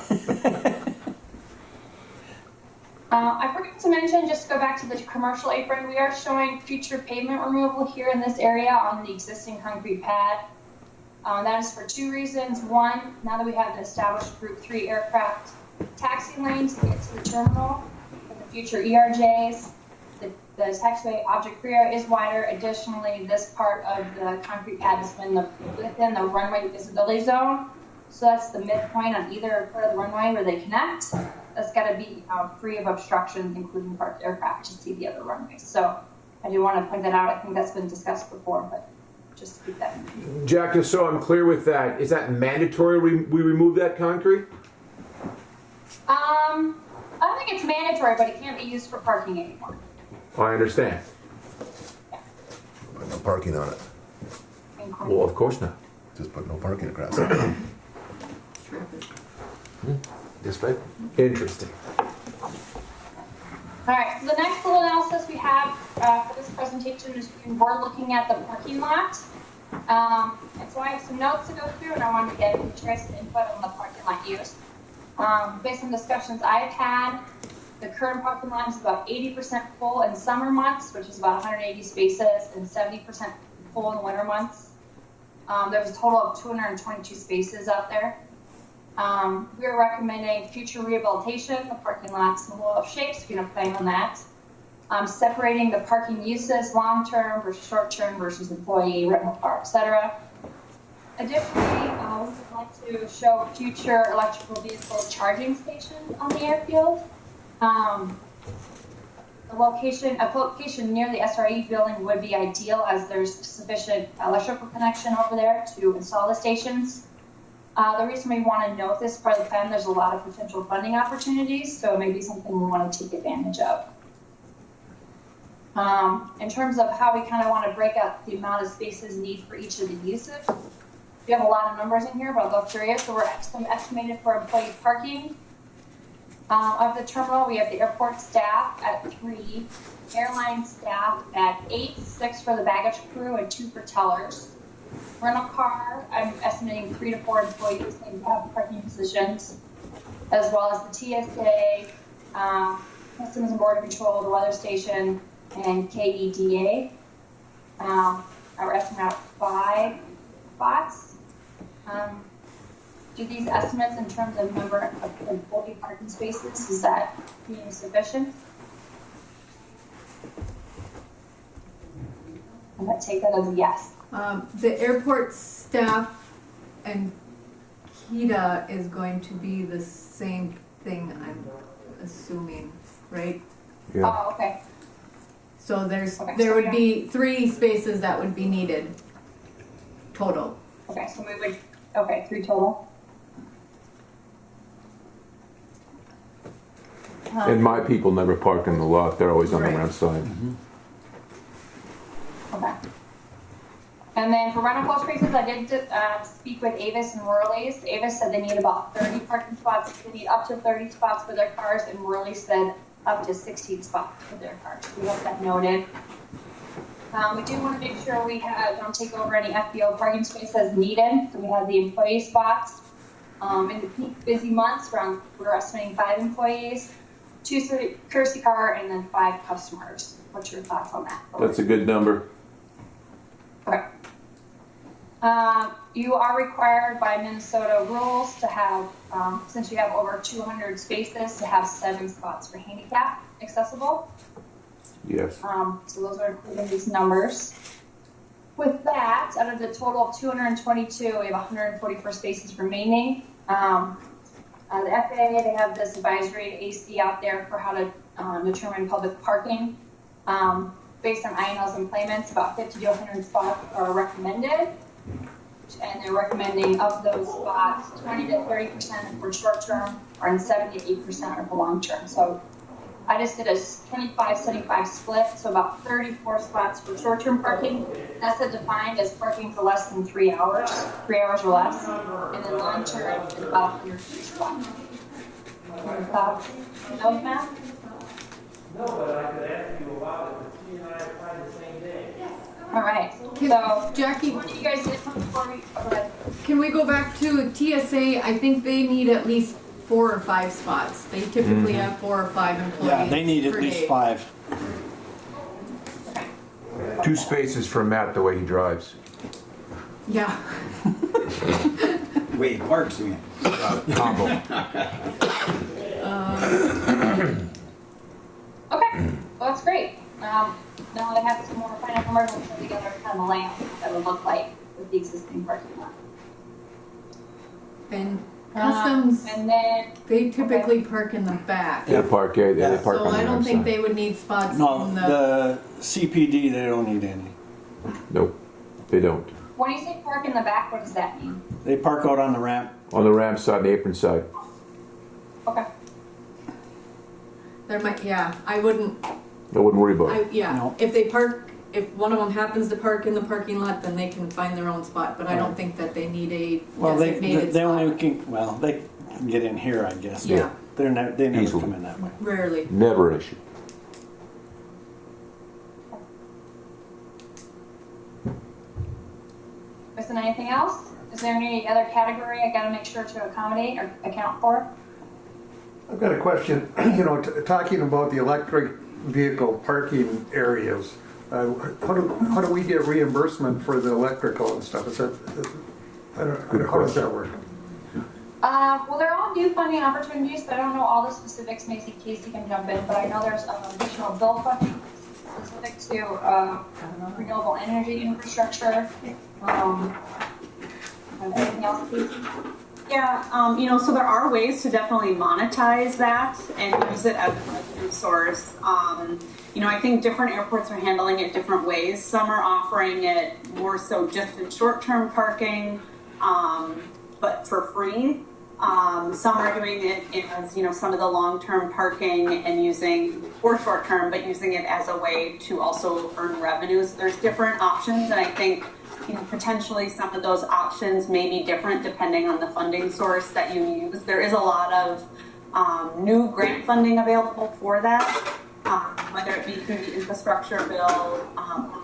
Speaker 10: I forgot to mention, just to go back to the commercial apron, we are showing future pavement removal here in this area on the existing concrete pad. That is for two reasons. One, now that we have the established Group 3 aircraft taxi lanes to get to the terminal, for the future ERJs, the taxiway object free area is wider. Additionally, this part of the concrete pad is within the runway visibility zone. So that's the midpoint on either part of the runway where they connect. That's got to be free of obstructions, including parked aircraft, to see the other runways. So I do want to point that out. I think that's been discussed before, but just to keep that in mind.
Speaker 4: Jack, just so I'm clear with that, is that mandatory we remove that concrete?
Speaker 10: I don't think it's mandatory, but it can't be used for parking anymore.
Speaker 4: I understand.
Speaker 2: Put no parking on it.
Speaker 4: Well, of course not.
Speaker 2: Just put no parking across it.
Speaker 4: Yes, babe. Interesting.
Speaker 10: All right, so the next little analysis we have for this presentation is we're looking at the parking lot. And so I have some notes to go through, and I wanted to get you guys' input on the parking lot use. Based on discussions I've had, the current parking lot is about 80% full in summer months, which is about 180 spaces, and 70% full in the winter months. There's a total of 222 spaces out there. We are recommending future rehabilitation. The parking lot's in a lot of shapes. We're going to plan on that. Separating the parking uses, long-term versus short-term versus employee, rental car, etc. Additionally, we would like to show future electrical vehicle charging stations on the airfield. A location near the SRE building would be ideal, as there's sufficient electrical connection over there to install the stations. The reason we want to note this part of the plan, there's a lot of potential funding opportunities, so it may be something we want to take advantage of. In terms of how we kind of want to break out the amount of spaces needed for each of the uses, We have a lot of numbers in here, but I'll go through it. So we're estimated for employee parking. Of the terminal, we have the airport staff at 3, airline staff at 8, 6 for the baggage crew, and 2 for tellers. Rental car, I'm estimating 3 to 4 employees need to have parking positions, as well as the TSA, Customs and Border Control, the weather station, and KEDA. Our estimate of 5 spots. Do these estimates in terms of number of employee parking spaces, is that being sufficient? I'm gonna take that as a yes.
Speaker 5: The airport staff and KEDA is going to be the same thing, I'm assuming, right?
Speaker 4: Yeah.
Speaker 10: Oh, okay.
Speaker 5: So there
Speaker 10: so
Speaker 5: would be 3 spaces that would be needed total.
Speaker 10: Okay, so we would, okay, 3 total.
Speaker 4: And my people never park in the lot, they're always on the
Speaker 5: Right.
Speaker 4: ramp side.
Speaker 10: Okay. And then for rental car spaces, I did speak with Avis and Worley's. Avis said they need about 30 parking spots. They need up to 30 spots for their cars, and Worley said up to 16 spots for their cars. We have that noted. We do want to make sure we don't take over any FBO parking space as needed. So we have the employee spots. In the peak busy months, we're estimating 5 employees, 2 courtesy car, and then 5 customers. What's your thoughts on that?
Speaker 4: That's a good number.
Speaker 10: Okay. You are required by Minnesota rules to have, since you have over 200 spaces, to have 7 spots for handicap accessible.
Speaker 4: Yes.
Speaker 10: So those are included in these numbers. With that, out of the total of 222, we have 144 spaces remaining. The FAA, they have this advisory AC out there for how to determine public parking. Based on INL's employments, about 50 to 100 spots are recommended. And they're recommending of those spots, 20 to 30% for short term, and 70 to 8% are for long term. So I just did a 25-75 split, so about 34 spots for short term parking. That's defined as parking for less than 3 hours, 3 hours or less. And then long term is about 103 spots. Any thoughts? No, Matt?
Speaker 11: No, but I could ask you about it, but she and I applied the same day.
Speaker 10: All right. So,
Speaker 5: Jackie,
Speaker 10: what do you guys did before we? Go ahead.
Speaker 5: can we go back to TSA? I think they need at least 4 or 5 spots. They typically have 4 or 5 employees.
Speaker 3: Yeah, they need at
Speaker 5: per
Speaker 3: least
Speaker 5: day.
Speaker 3: 5.
Speaker 4: 2 spaces for Matt the way he drives.
Speaker 5: Yeah.
Speaker 12: Wait, parks again.
Speaker 4: Combo.
Speaker 10: Okay. Well, that's great. Now that I have some more final numbers, we'll put together kind of a layout that would look like with the existing parking lot.
Speaker 5: And customs,
Speaker 10: And then
Speaker 5: they typically park in the back.
Speaker 4: They park, yeah, they park
Speaker 5: So
Speaker 4: on the
Speaker 5: I don't
Speaker 4: ramp
Speaker 5: think
Speaker 4: side.
Speaker 5: they would need spots
Speaker 3: No,
Speaker 5: in the,
Speaker 3: the CPD, they don't need any.
Speaker 4: Nope, they don't.
Speaker 10: when you say park in the back, what does that mean?
Speaker 3: They park out on the ramp.
Speaker 4: On the ramp side, the apron side.
Speaker 10: Okay.
Speaker 5: there might, yeah, I wouldn't,
Speaker 4: I wouldn't worry about it.
Speaker 5: yeah.
Speaker 3: No.
Speaker 5: If they park, if one of them happens to park in the parking lot, then they can find their own spot, but I don't think that they need a
Speaker 3: Well,
Speaker 5: designated
Speaker 3: they only
Speaker 5: spot.
Speaker 3: can, well, they can get in here, I guess.
Speaker 5: Yeah.
Speaker 3: They never
Speaker 4: Easily.
Speaker 3: come in that way.
Speaker 5: Rarely.
Speaker 4: Never an issue.
Speaker 10: Isn't anything else? Is there any other category I gotta make sure to accommodate or account for?
Speaker 1: I've got a question, talking about the electric vehicle parking areas. How do we get reimbursement for the electrical and stuff? Is that, how does that work?
Speaker 10: Well, they're all new funding opportunities, but I don't know all the specifics. Maybe Casey can jump in, but I know there's additional bill funding specific to renewable energy infrastructure. Anything else, Casey?
Speaker 9: Yeah, so there are ways to definitely monetize that and use it as a revenue source. I think different airports are handling it different ways. Some are offering it more so just in short-term parking, but for free. Some are doing it as, some of the long-term parking and or short-term, but using it as a way to also earn revenues. There's different options, and I think potentially some of those options may be different depending on the funding source that you use. There is a lot of new grant funding available for that, whether it be through the infrastructure bill,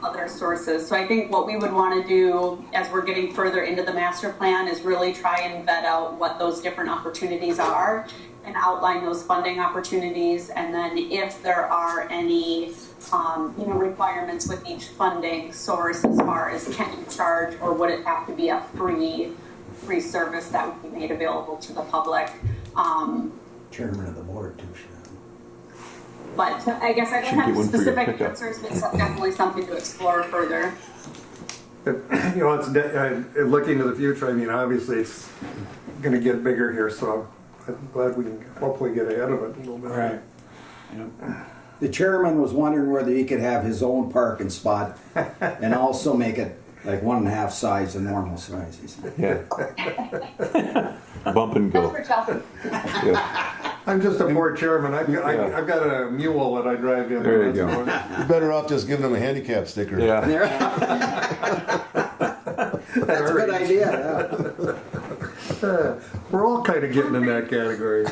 Speaker 9: other sources. So I think what we would want to do as we're getting further into the master plan is really try and vet out what those different opportunities are and outline those funding opportunities. And then if there are any requirements with each funding source as far as can you charge or would it have to be a free service that would be made available to the public.
Speaker 12: Chairman of the board too, Sharon.
Speaker 9: But I guess I don't
Speaker 4: Should get
Speaker 9: have
Speaker 4: one for your
Speaker 9: specific
Speaker 4: pickup.
Speaker 9: answers, but it's definitely something to explore further.
Speaker 1: But, looking to the future, I mean, obviously it's going to get bigger here, so I'm glad we can hopefully get ahead of it a little bit.
Speaker 3: Right.
Speaker 12: The chairman was wondering whether he could have his own parking spot and also make it like 1.5 size the normal size. He said.
Speaker 4: Yeah. Bump and
Speaker 10: That's
Speaker 4: go.
Speaker 10: for Chelsea.
Speaker 4: Yeah.
Speaker 1: I'm just a poor chairman. I've got a mule that I drive in.
Speaker 4: There you go.
Speaker 2: You're better off just giving them a handicap sticker.
Speaker 4: Yeah.
Speaker 12: That's a good idea. Yeah.
Speaker 1: We're all kind of getting in that category.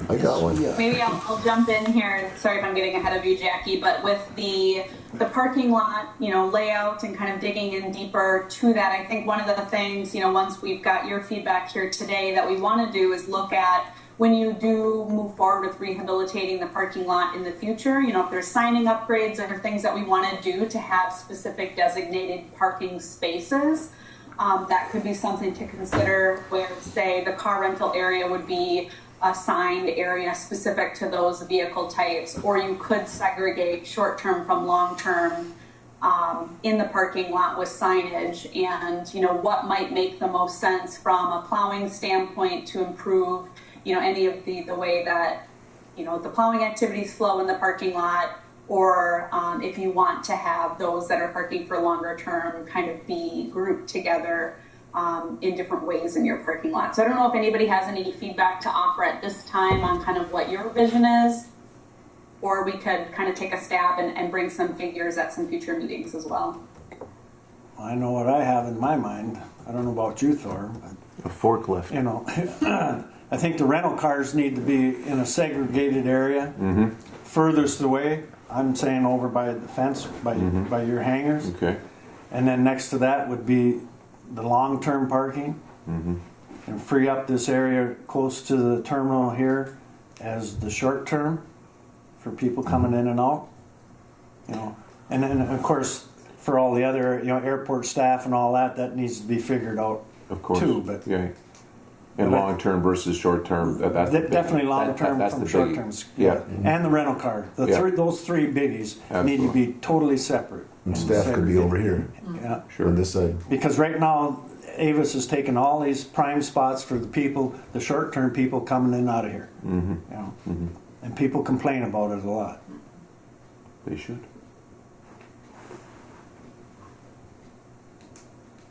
Speaker 2: I got one.
Speaker 9: Maybe I'll jump in here. Sorry if I'm getting ahead of you, Jackie, but with the parking lot, layout and kind of digging in deeper to that, I think one of the things, once we've got your feedback here today that we want to do is look at when you do move forward with rehabilitating the parking lot in the future, if there's signing upgrades or things that we want to do to have specific designated parking spaces, that could be something to consider where, say, the car rental area would be assigned area specific to those vehicle types, or you could segregate short-term from long-term in the parking lot with signage, and what might make the most sense from a plowing standpoint to improve any of the way that the plowing activities flow in the parking lot, or if you want to have those that are parking for longer term kind of be grouped together in different ways in your parking lot. So I don't know if anybody has any feedback to offer at this time on kind of what your vision is, or we could kind of take a stab and bring some figures at some future meetings as well.
Speaker 3: I know what I have in my mind. I don't know about you, Thor.
Speaker 4: A forklift.
Speaker 3: I think the rental cars need to be in a segregated area.
Speaker 4: Mm-hmm.
Speaker 3: Furthest away, I'm saying over by the fence, by your hangars.
Speaker 4: Okay.
Speaker 3: And then next to that would be the long-term parking.
Speaker 4: Mm-hmm.
Speaker 3: And free up this area close to the terminal here as the short-term for people coming in and out. And then of course for all the other airport staff and all that needs to be figured out.
Speaker 4: Of course.
Speaker 3: Too, but
Speaker 4: Yeah. And long term versus short term. That's the big-
Speaker 3: definitely long term
Speaker 4: that's
Speaker 3: from
Speaker 4: the
Speaker 3: short
Speaker 4: biggie.
Speaker 3: terms.
Speaker 4: Yeah.
Speaker 3: And the rental car. Those three biggies need to be totally separate.
Speaker 2: And staff could be over here
Speaker 3: Yeah.
Speaker 2: on this side.
Speaker 3: Because right now Avis has taken all these prime spots for the short term people coming in and out of here.
Speaker 4: Mm-hmm.
Speaker 3: And people complain about it a lot.
Speaker 4: They should.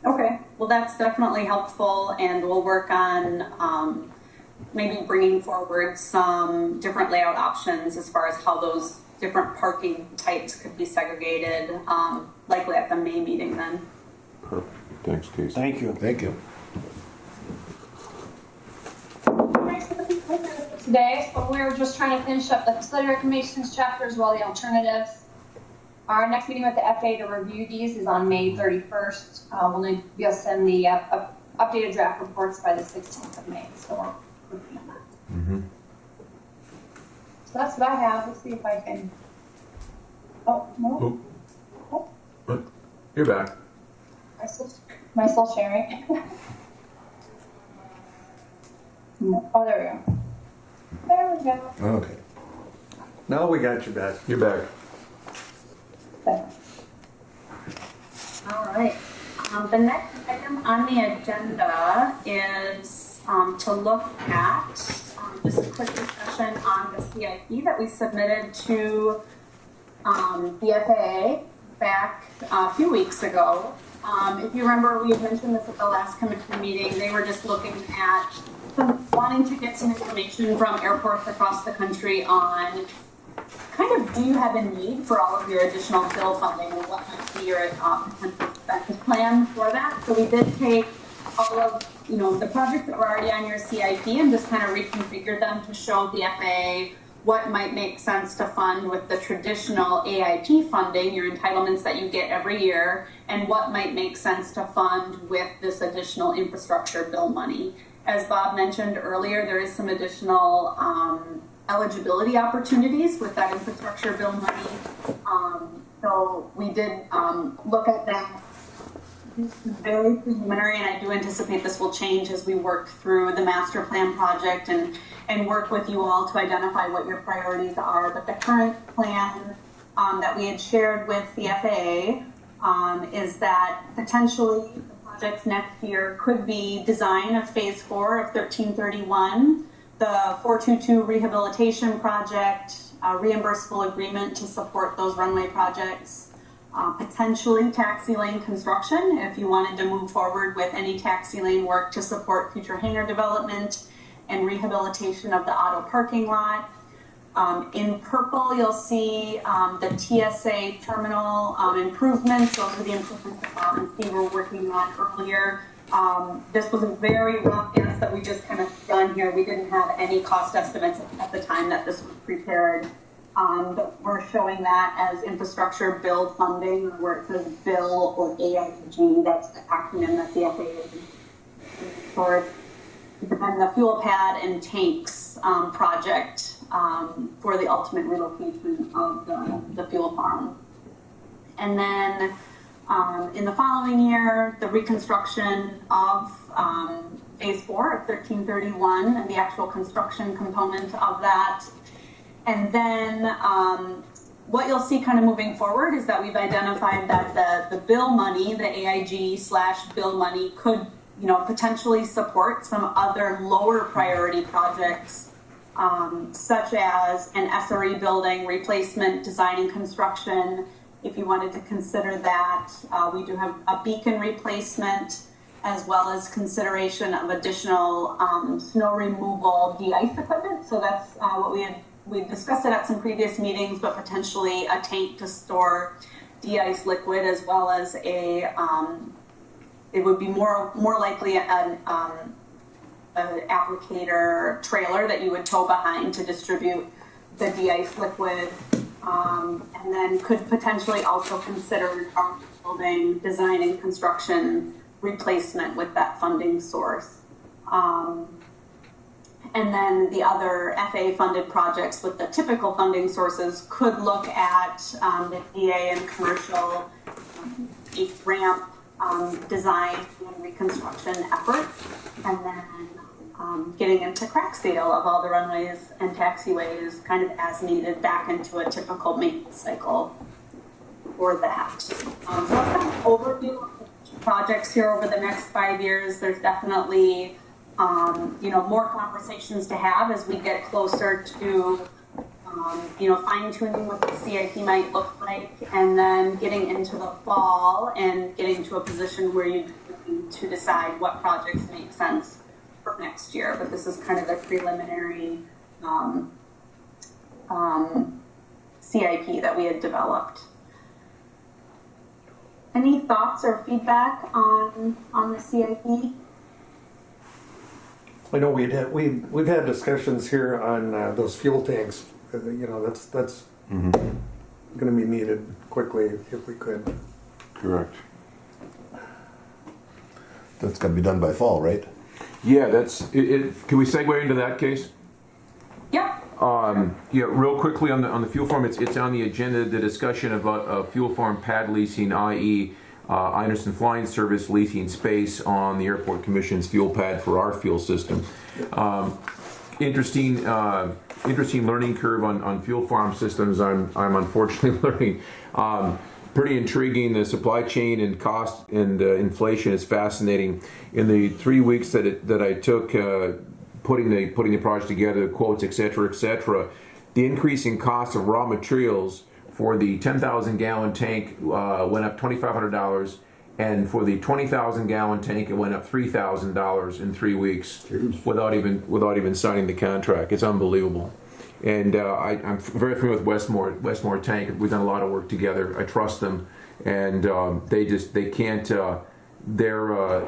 Speaker 9: Okay, well, that's definitely helpful, and we'll work on maybe bringing forward some different layout options as far as how those different parking types could be segregated, likely at the May meeting then.
Speaker 4: Perfect. Thanks, Casey.
Speaker 3: Thank you.
Speaker 2: Thank you.
Speaker 10: Today, so we're just trying to finish up the facility recommendations chapter as well, the alternatives. Our next meeting with the FAA to review these is on May 31st. We'll need to be able to send the updated draft reports by the 16th of May, so we're working on that.
Speaker 4: Mm-hmm.
Speaker 10: So that's what I have. Let's see if I can. Oh, no.
Speaker 4: Oh. You're back.
Speaker 10: Am I still sharing? No. Oh, there we go. There we go.
Speaker 2: Okay.
Speaker 1: Now we got you back.
Speaker 4: You're back.
Speaker 9: All right. The next item on the agenda is to look at just a quick discussion on the CIP that we submitted to the FAA back a few weeks ago. If you remember, we had mentioned this at the last commission meeting. They were just looking at wanting to get some information from airports across the country on kind of, do you have a need for all of your additional bill funding, and what might be your potential spend plan for that. So we did take all of, the projects that were already on your CIP and just kind of reconfigured them to show the FAA what might make sense to fund with the traditional AIP funding, your entitlements that you get every year, and what might make sense to fund with this additional infrastructure bill money. As Bob mentioned earlier, there is some additional eligibility opportunities with that infrastructure bill money. So we did look at that. This is very preliminary, and I do anticipate this will change as we work through the master plan project and work with you all to identify what your priorities are. But the current plan that we had shared with the FAA is that potentially the projects next year could be design of phase 4 of 1331, the 422 rehabilitation project, reimbursable agreement to support those runway projects, potentially taxi lane construction if you wanted to move forward with any taxi lane work to support future hangar development and rehabilitation of the auto parking lot. In purple, you'll see the TSA terminal improvements. Those are the improvements that Bob and Steve were working on earlier. This was a very rough guess that we just kind of done here. We didn't have any cost estimates at the time that this was prepared. But we're showing that as infrastructure bill funding, where it says bill or AIG. That's the acronym that the FAA uses for it. And the fuel pad and tanks project for the ultimate relocation of the fuel farm. And then in the following year, the reconstruction of phase 4 of 1331 and the actual construction component of that. And then what you'll see kind of moving forward is that we've identified that the bill money, the AIG/bill money, could potentially support some other lower priority projects, such as an SRE building replacement, design and construction. If you wanted to consider that, we do have a beacon replacement, as well as consideration of additional snow removal de-ice equipment. So that's what we discussed it at some previous meetings, but potentially a tank to store de-ice liquid, as well as it would be more likely an applicator trailer that you would tow behind to distribute the de-ice liquid, and then could potentially also consider building design and construction replacement with that funding source. And then the other FAA-funded projects with the typical funding sources could look at the DA and commercial ramp design and reconstruction effort, and then getting into crack seal of all the runways and taxiways kind of as needed back into a typical maintenance cycle for that. So that's kind of overview of the projects here over the next 5 years. There's definitely more conversations to have as we get closer to, fine-tuning what the CIP might look like, and then getting into the fall and getting to a position where you need to decide what projects make sense for next year. But this is kind of the preliminary CIP that we had developed. Any thoughts or feedback on the CIP?
Speaker 1: I know we've had discussions here on those fuel tanks. That's going to be needed quickly if we could.
Speaker 2: Correct. That's got to be done by fall, right?
Speaker 4: Yeah, that's it. Can we segue into that case?
Speaker 9: Yep.
Speaker 4: Real quickly on the fuel farm, it's on the agenda, the discussion about fuel farm pad leasing, i.e. Anderson Flying Service leasing space on the Airport Commission's fuel pad for our fuel system. Interesting learning curve on fuel farm systems. I'm unfortunately learning. Pretty intriguing. The supply chain and cost and inflation is fascinating. In the 3 weeks that I took putting the project together, the quotes, etc., the increase in cost of raw materials for the 10,000 gallon tank went up $2,500, and for the 20,000 gallon tank it went up $3,000 in 3 weeks without even signing the contract. It's unbelievable. And I'm very familiar with Westmore Tank. We've done a lot of work together. I trust them, and they can't. They're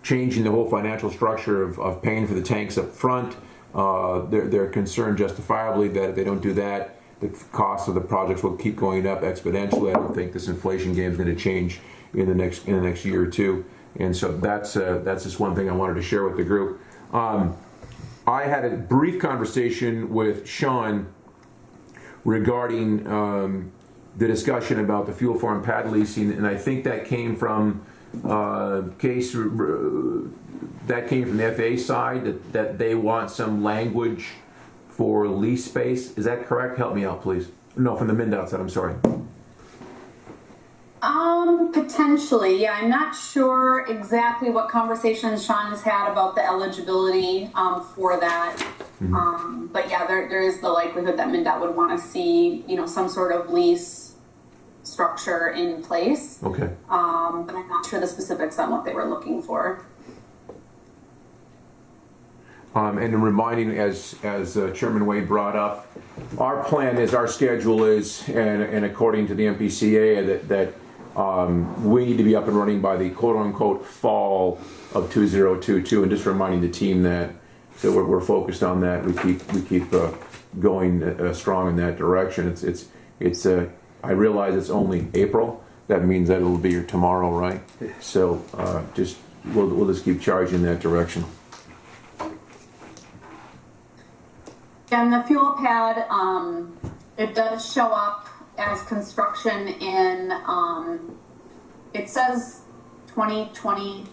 Speaker 4: changing the whole financial structure of paying for the tanks up front. They're concerned justifiably that if they don't do that, the cost of the projects will keep going up exponentially. I don't think this inflation game is going to change in the next year or two. And so that's just one thing I wanted to share with the group. I had a brief conversation with Sean regarding the discussion about the fuel farm pad leasing, and I think that came from the FAA side that they want some language for lease space. Is that correct? Help me out, please. No, from the MnDOT side. I'm sorry.
Speaker 9: Potentially, yeah. I'm not sure exactly what conversations Sean has had about the eligibility for that. But yeah, there is the likelihood that MnDOT would want to see, some sort of lease structure in place.
Speaker 4: Okay.
Speaker 9: But I'm not sure the specifics on what they were looking for.
Speaker 4: And in reminding, as Chairman Wade brought up, our plan is, our schedule is, and according to the MPCA, that we need to be up and running by the quote-unquote fall of 2022, and just reminding the team that, so we're focused on that. We keep going strong in that direction. It's I realize it's only April. That means that it'll be here tomorrow, right? So we'll just keep charging in that direction.
Speaker 9: And the fuel pad, it does show up as construction in, it says 2020,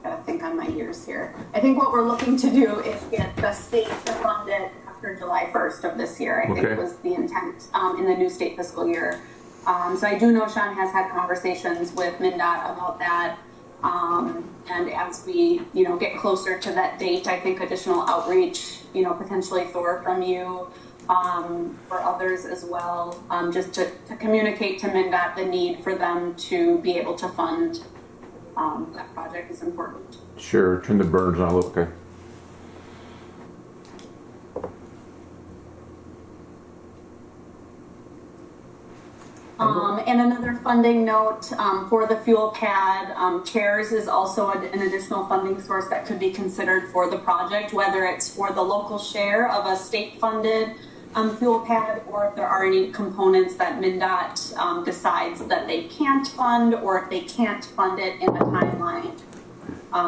Speaker 9: gotta think on my years here. I think what we're looking to do is get the state to fund it after July 1st of this year. I think was the intent in the new state fiscal year. So I do know Sean has had conversations with MnDOT about that. And as we, get closer to that date, I think additional outreach, potentially Thor from you, for others as well, just to communicate to MnDOT the need for them to be able to fund that project is important.
Speaker 4: Sure, turn the burners on. Okay.
Speaker 9: And another funding note for the fuel pad, CARES is also an additional funding source that could be considered for the project, whether it's for the local share of a state-funded fuel pad, or if there are any components that MnDOT decides that they can't fund, or if they can't fund it in a timeline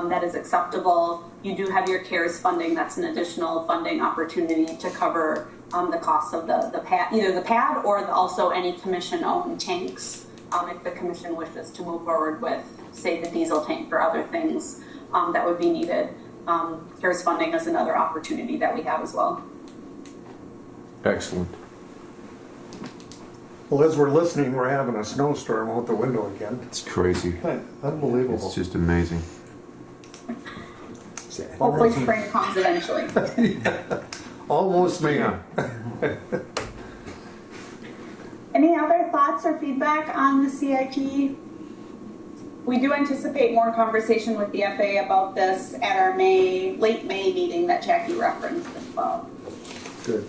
Speaker 9: that is acceptable. You do have your CARES funding. That's an additional funding opportunity to cover the costs of the pad, either the pad or also any commission-owned tanks, if the commission wishes to move forward with, say, the diesel tank or other things that would be needed. CARES funding is another opportunity that we have as well.
Speaker 4: Excellent.
Speaker 1: Well, as we're listening, we're having a snowstorm out the window again.
Speaker 4: It's crazy.
Speaker 1: Unbelievable.
Speaker 4: It's just amazing.
Speaker 9: Hopefully spring comes eventually.
Speaker 1: Almost me.
Speaker 9: Any other thoughts or feedback on the CIP? We do anticipate more conversation with the FAA about this at our late May meeting that Jackie referenced as well.
Speaker 1: Good.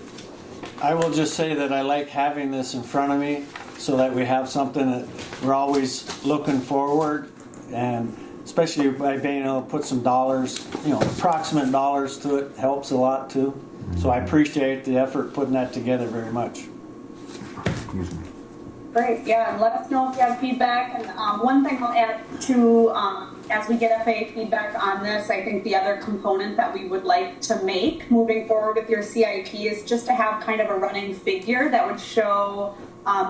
Speaker 3: I will just say that I like having this in front of me so that we have something that we're always looking forward, and especially by being able to put some dollars, approximate dollars to it helps a lot too. So I appreciate the effort putting that together very much.
Speaker 9: Great, yeah, and let us know if you have feedback. And one thing I'll add to, as we get FAA feedback on this, I think the other component that we would like to make moving forward with your CIP is just to have kind of a running figure that would show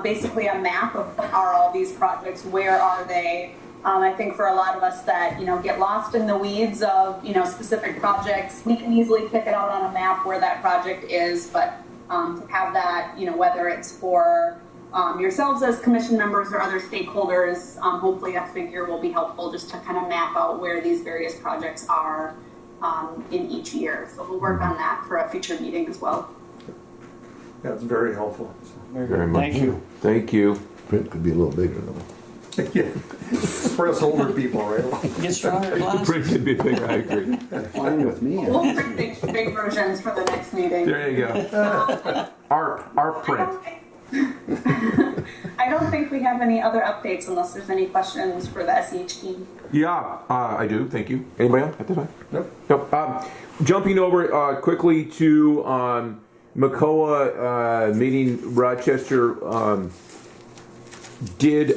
Speaker 9: basically a map of what are all these projects, where are they. I think for a lot of us that, get lost in the weeds of, specific projects, we can easily pick it out on a map where that project is, but to have that, whether it's for yourselves as commission members or other stakeholders, hopefully a figure will be helpful just to kind of map out where these various projects are in each year. So we'll work on that for a future meeting as well.
Speaker 1: That's very helpful.
Speaker 4: Very much.
Speaker 3: Thank you.
Speaker 4: Thank you.
Speaker 2: Print could be a little bigger though.
Speaker 1: Yeah. For us older people, right?
Speaker 3: Get stronger glasses.
Speaker 4: Print could be bigger, I agree.
Speaker 12: Fine with me.
Speaker 9: We'll print big versions for the next meeting.
Speaker 4: There you go. Art print.
Speaker 9: I don't think we have any other updates unless there's any questions for the SEH team.
Speaker 4: Yeah, I do. Thank you. Anybody else at this time?
Speaker 1: Nope.
Speaker 4: Nope. Jumping over quickly to MCOA meeting Rochester.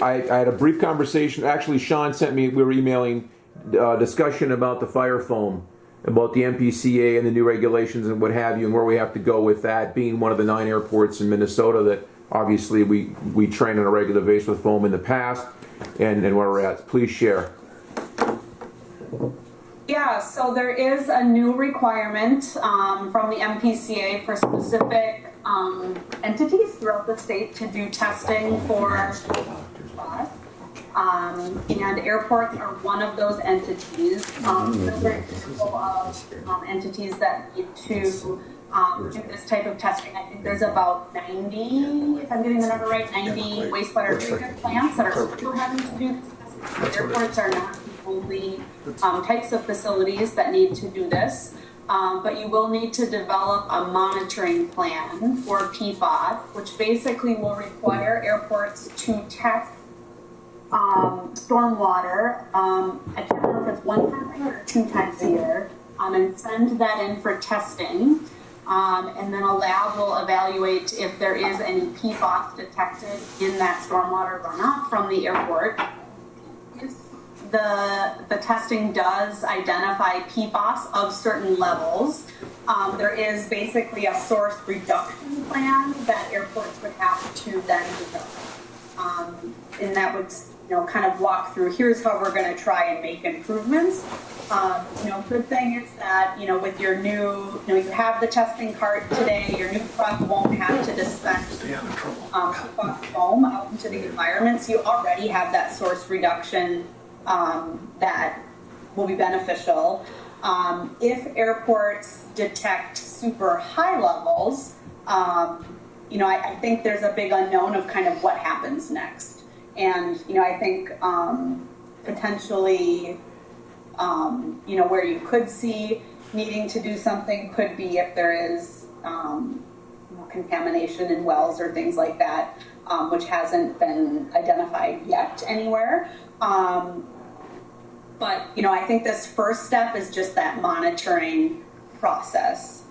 Speaker 4: I had a brief conversation. Actually, Sean sent me. We were emailing discussion about the fire foam, about the MPCA and the new regulations and what have you, and where we have to go with that. Being one of the 9 airports in Minnesota that obviously we train on a regular basis with foam in the past, and where we're at. Please share.
Speaker 9: Yeah, so there is a new requirement from the MPCA for specific entities throughout the state to do testing for PFAS. And airports are one of those entities. Another example of entities that need to do this type of testing. I think there's about 90, if I'm getting the number right, 90 wastewater treatment plants that are also having to do this testing. Airports are not the only types of facilities that need to do this. But you will need to develop a monitoring plan for PFAS, which basically will require airports to test stormwater. I can't remember if it's 1 time a year or 2 times a year, and send that in for testing. And then a lab will evaluate if there is any PFAS detected in that stormwater runoff from the airport. If the testing does identify PFAS of certain levels, there is basically a source reduction plan that airports would have to then develop. And that would, kind of walk through, here's how we're going to try and make improvements. Good thing is that, with your new, you have the testing cart today, your new truck won't have to dispense PFAS foam out into the environment. So you already have that source reduction that will be beneficial. If airports detect super high levels, I think there's a big unknown of kind of what happens next. And, I think potentially, where you could see needing to do something could be if there is contamination in wells or things like that, which hasn't been identified yet anywhere. But, I think this first step is just that monitoring process.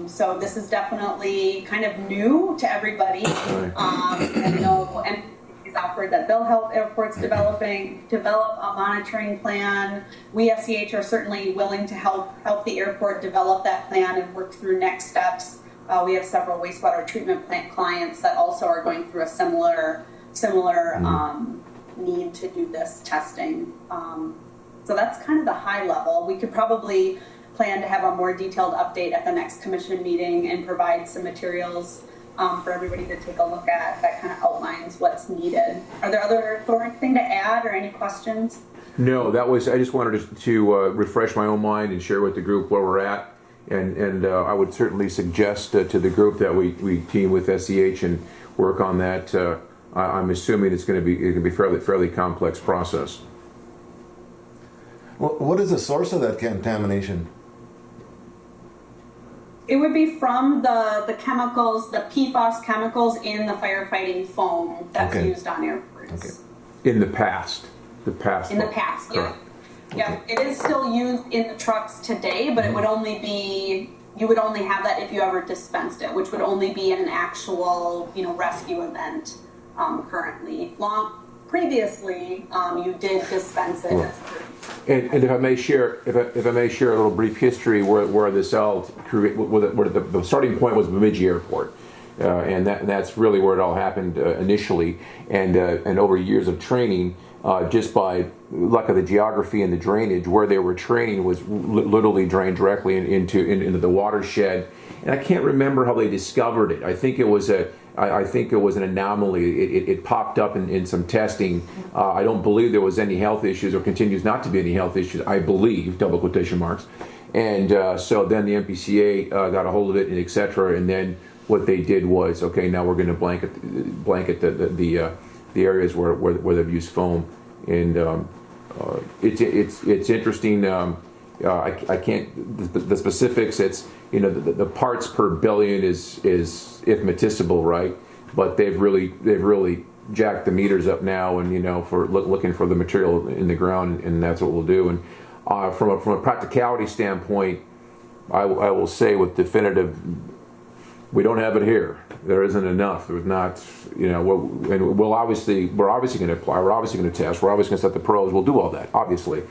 Speaker 9: So this is definitely kind of new to everybody. And offered that they'll help airports develop a monitoring plan. We SEH are certainly willing to help the airport develop that plan and work through next steps. We have several wastewater treatment plant clients that also are going through a similar need to do this testing. So that's kind of the high level. We could probably plan to have a more detailed update at the next commission meeting and provide some materials for everybody to take a look at that kind of outlines what's needed. Are there anything to add or any questions?
Speaker 4: No, I just wanted to refresh my own mind and share with the group where we're at. And I would certainly suggest to the group that we team with SEH and work on that. I'm assuming it's going to be fairly complex process.
Speaker 2: What is the source of that contamination?
Speaker 9: It would be from the chemicals, the PFAS chemicals in the firefighting foam that's used on airports.
Speaker 4: Okay. In the past.
Speaker 9: In the past, yeah. Yeah, it is still used in the trucks today, but it would only be, you would only have that if you ever dispensed it, which would only be in an actual, rescue event currently. Previously, you did dispense it.
Speaker 4: Yeah. And if I may share, if I may share a little brief history where this all where the starting point was Bemidji Airport, and that's really where it all happened initially, and over years of training, just by luck of the geography and the drainage, where they were training was literally drained directly into the watershed, and I can't remember how they discovered it. I think it was an anomaly. It popped up in some testing. I don't believe there was any health issues or continues not to be any health issues, I believe, double quotation marks. And so then the MPCA got a hold of it and et cetera. And then what they did was, okay, now we're going to blanket the areas where they've used foam. And it's interesting. I can't, the specifics, it's, the parts per billion is infinitesimal, right? But they've really jack the meters up now, and for looking for the material in the ground, and that's what we'll do. And from a practicality standpoint, I will say with definitive, we don't have it here. There isn't enough. There's not, and we're obviously going to apply. We're obviously going to test. We're obviously going to set the pros. We'll do all that, obviously,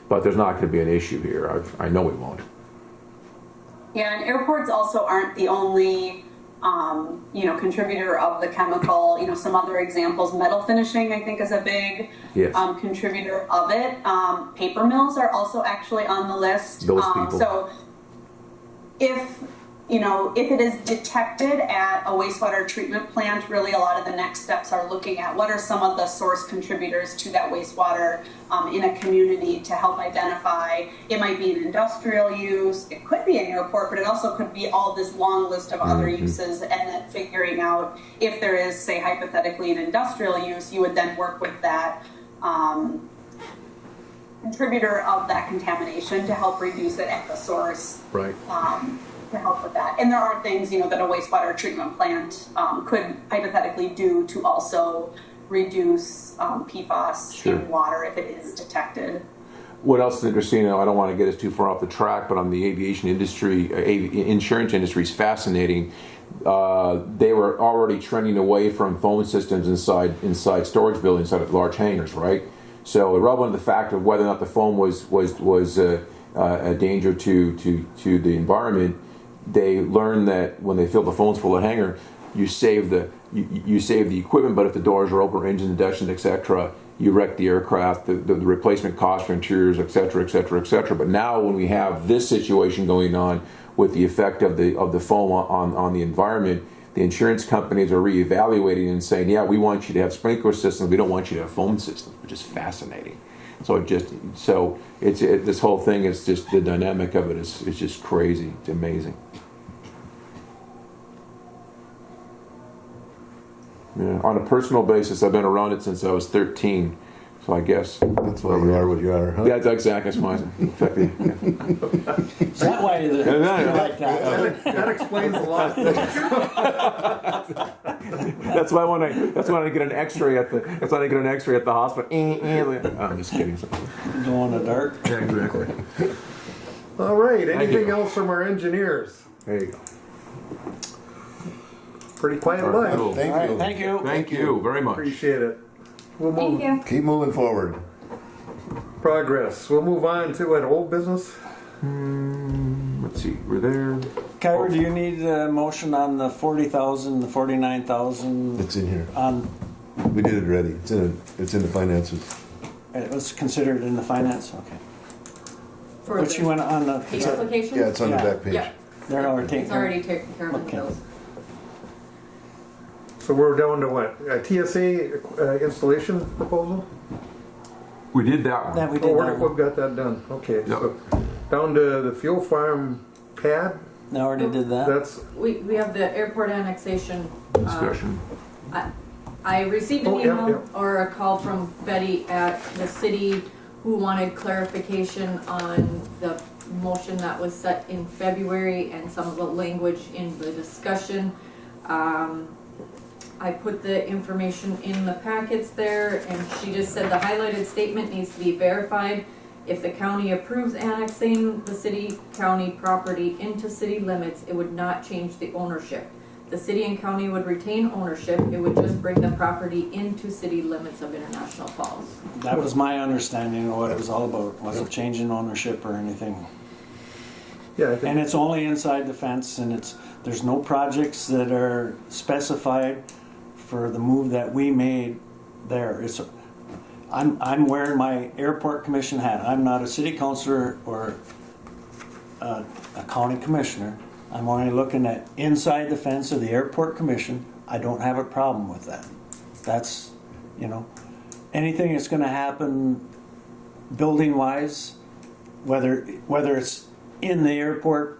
Speaker 4: but there's not going to be an issue here. I know we won't.
Speaker 9: Yeah, and airports also aren't the only, contributor of the chemical. Some other examples, metal finishing, I think, is a big
Speaker 4: Yes.
Speaker 9: contributor of it. Paper mills are also actually on the list.
Speaker 4: Those people.
Speaker 9: So if it is detected at a wastewater treatment plant, really a lot of the next steps are looking at what are some of the source contributors to that wastewater in a community to help identify. It might be an industrial use, it could be an airport, but it also could be all this long list of other uses, and then figuring out if there is, say, hypothetically an industrial use, you would then work with that contributor of that contamination to help reduce it at the source.
Speaker 4: Right.
Speaker 9: To help with that. And there are things, that a wastewater treatment plant could hypothetically do to also reduce PFAS in water if it is detected.
Speaker 4: What else is interesting? I don't want to get us too far off the track, but on the aviation industry, insurance industry is fascinating. They were already trending away from foam systems inside storage buildings, inside of large hangars, right? So irrelevant of the fact of whether or not the foam was a danger to the environment, they learned that when they fill the foams full of hangar, you save the equipment, but if the doors are open, engines, inductions, etc., you wreck the aircraft, the replacement cost for interiors, etc., etc., etc. But now when we have this situation going on with the effect of the foam on the environment, the insurance companies are reevaluating and saying, yeah, we want you to have sprinkler systems, we don't want you to have foam systems, which is fascinating. So this whole thing is just, the dynamic of it is just crazy. It's amazing. Yeah, on a personal basis, I've been around it since I was 13. So I guess
Speaker 2: That's why you are what you are, huh?
Speaker 4: yeah, that's exactly. That's why.
Speaker 3: Is that why you like that?
Speaker 1: That explains a lot.
Speaker 4: That's why when I get an X-ray at the hospital. I'm just kidding.
Speaker 3: Go in the dark.
Speaker 4: Yeah, exactly.
Speaker 1: All right,
Speaker 4: Thank
Speaker 1: anything
Speaker 4: you.
Speaker 1: else from our engineers?
Speaker 4: There you go.
Speaker 1: Pretty quiet
Speaker 4: All right, cool.
Speaker 1: bunch.
Speaker 3: All right, thank you.
Speaker 4: Thank you very much.
Speaker 1: Appreciate it. We'll
Speaker 10: Thank
Speaker 1: move
Speaker 10: you.
Speaker 2: Keep moving forward.
Speaker 1: progress. We'll move on to an old business.
Speaker 4: Let's see. We're there.
Speaker 3: Kyra, do you need a motion on the 40,000, the 49,000?
Speaker 2: It's in here.
Speaker 3: On,
Speaker 2: We did it already. It's in the finances.
Speaker 3: it was considered in the finance? Okay.
Speaker 5: For
Speaker 3: But
Speaker 5: the
Speaker 3: you went on the,
Speaker 5: pay application?
Speaker 2: Yeah, it's on
Speaker 3: Yeah.
Speaker 2: the back page.
Speaker 5: Yeah,
Speaker 3: they're already taken
Speaker 5: it's
Speaker 3: care of.
Speaker 5: already taken care of in the
Speaker 3: Okay.
Speaker 5: bills.
Speaker 1: So we're down to what? A TSA installation proposal?
Speaker 4: We did that one.
Speaker 3: That we
Speaker 1: Oh,
Speaker 3: did that
Speaker 1: we've
Speaker 3: one.
Speaker 1: got that done. Okay.
Speaker 4: Yep.
Speaker 1: So down to the fuel farm pad.
Speaker 3: I already did that.
Speaker 1: That's
Speaker 5: We have the airport annexation.
Speaker 4: Discussion.
Speaker 5: I received an
Speaker 1: Oh, yeah,
Speaker 5: email or a call from Betty at the city who wanted clarification on the motion that was set in February and some of the language in the discussion. I put the information in the packets there, and she just said the highlighted statement needs to be verified. If the county approves annexing the city-county property into city limits, it would not change the ownership. The city and county would retain ownership, it would just bring the property into city limits of International Falls.
Speaker 3: That was my understanding of what it was all about. Wasn't changing ownership or anything.
Speaker 1: yeah. I think
Speaker 3: And it's only inside the fence, and there's no projects that are specified for the move that we made there. I'm wearing my airport commission hat. I'm not a city councilor or a county commissioner. I'm only looking at inside the fence of the airport commission. I don't have a problem with that. That's, anything that's going to happen building wise, whether it's in the airport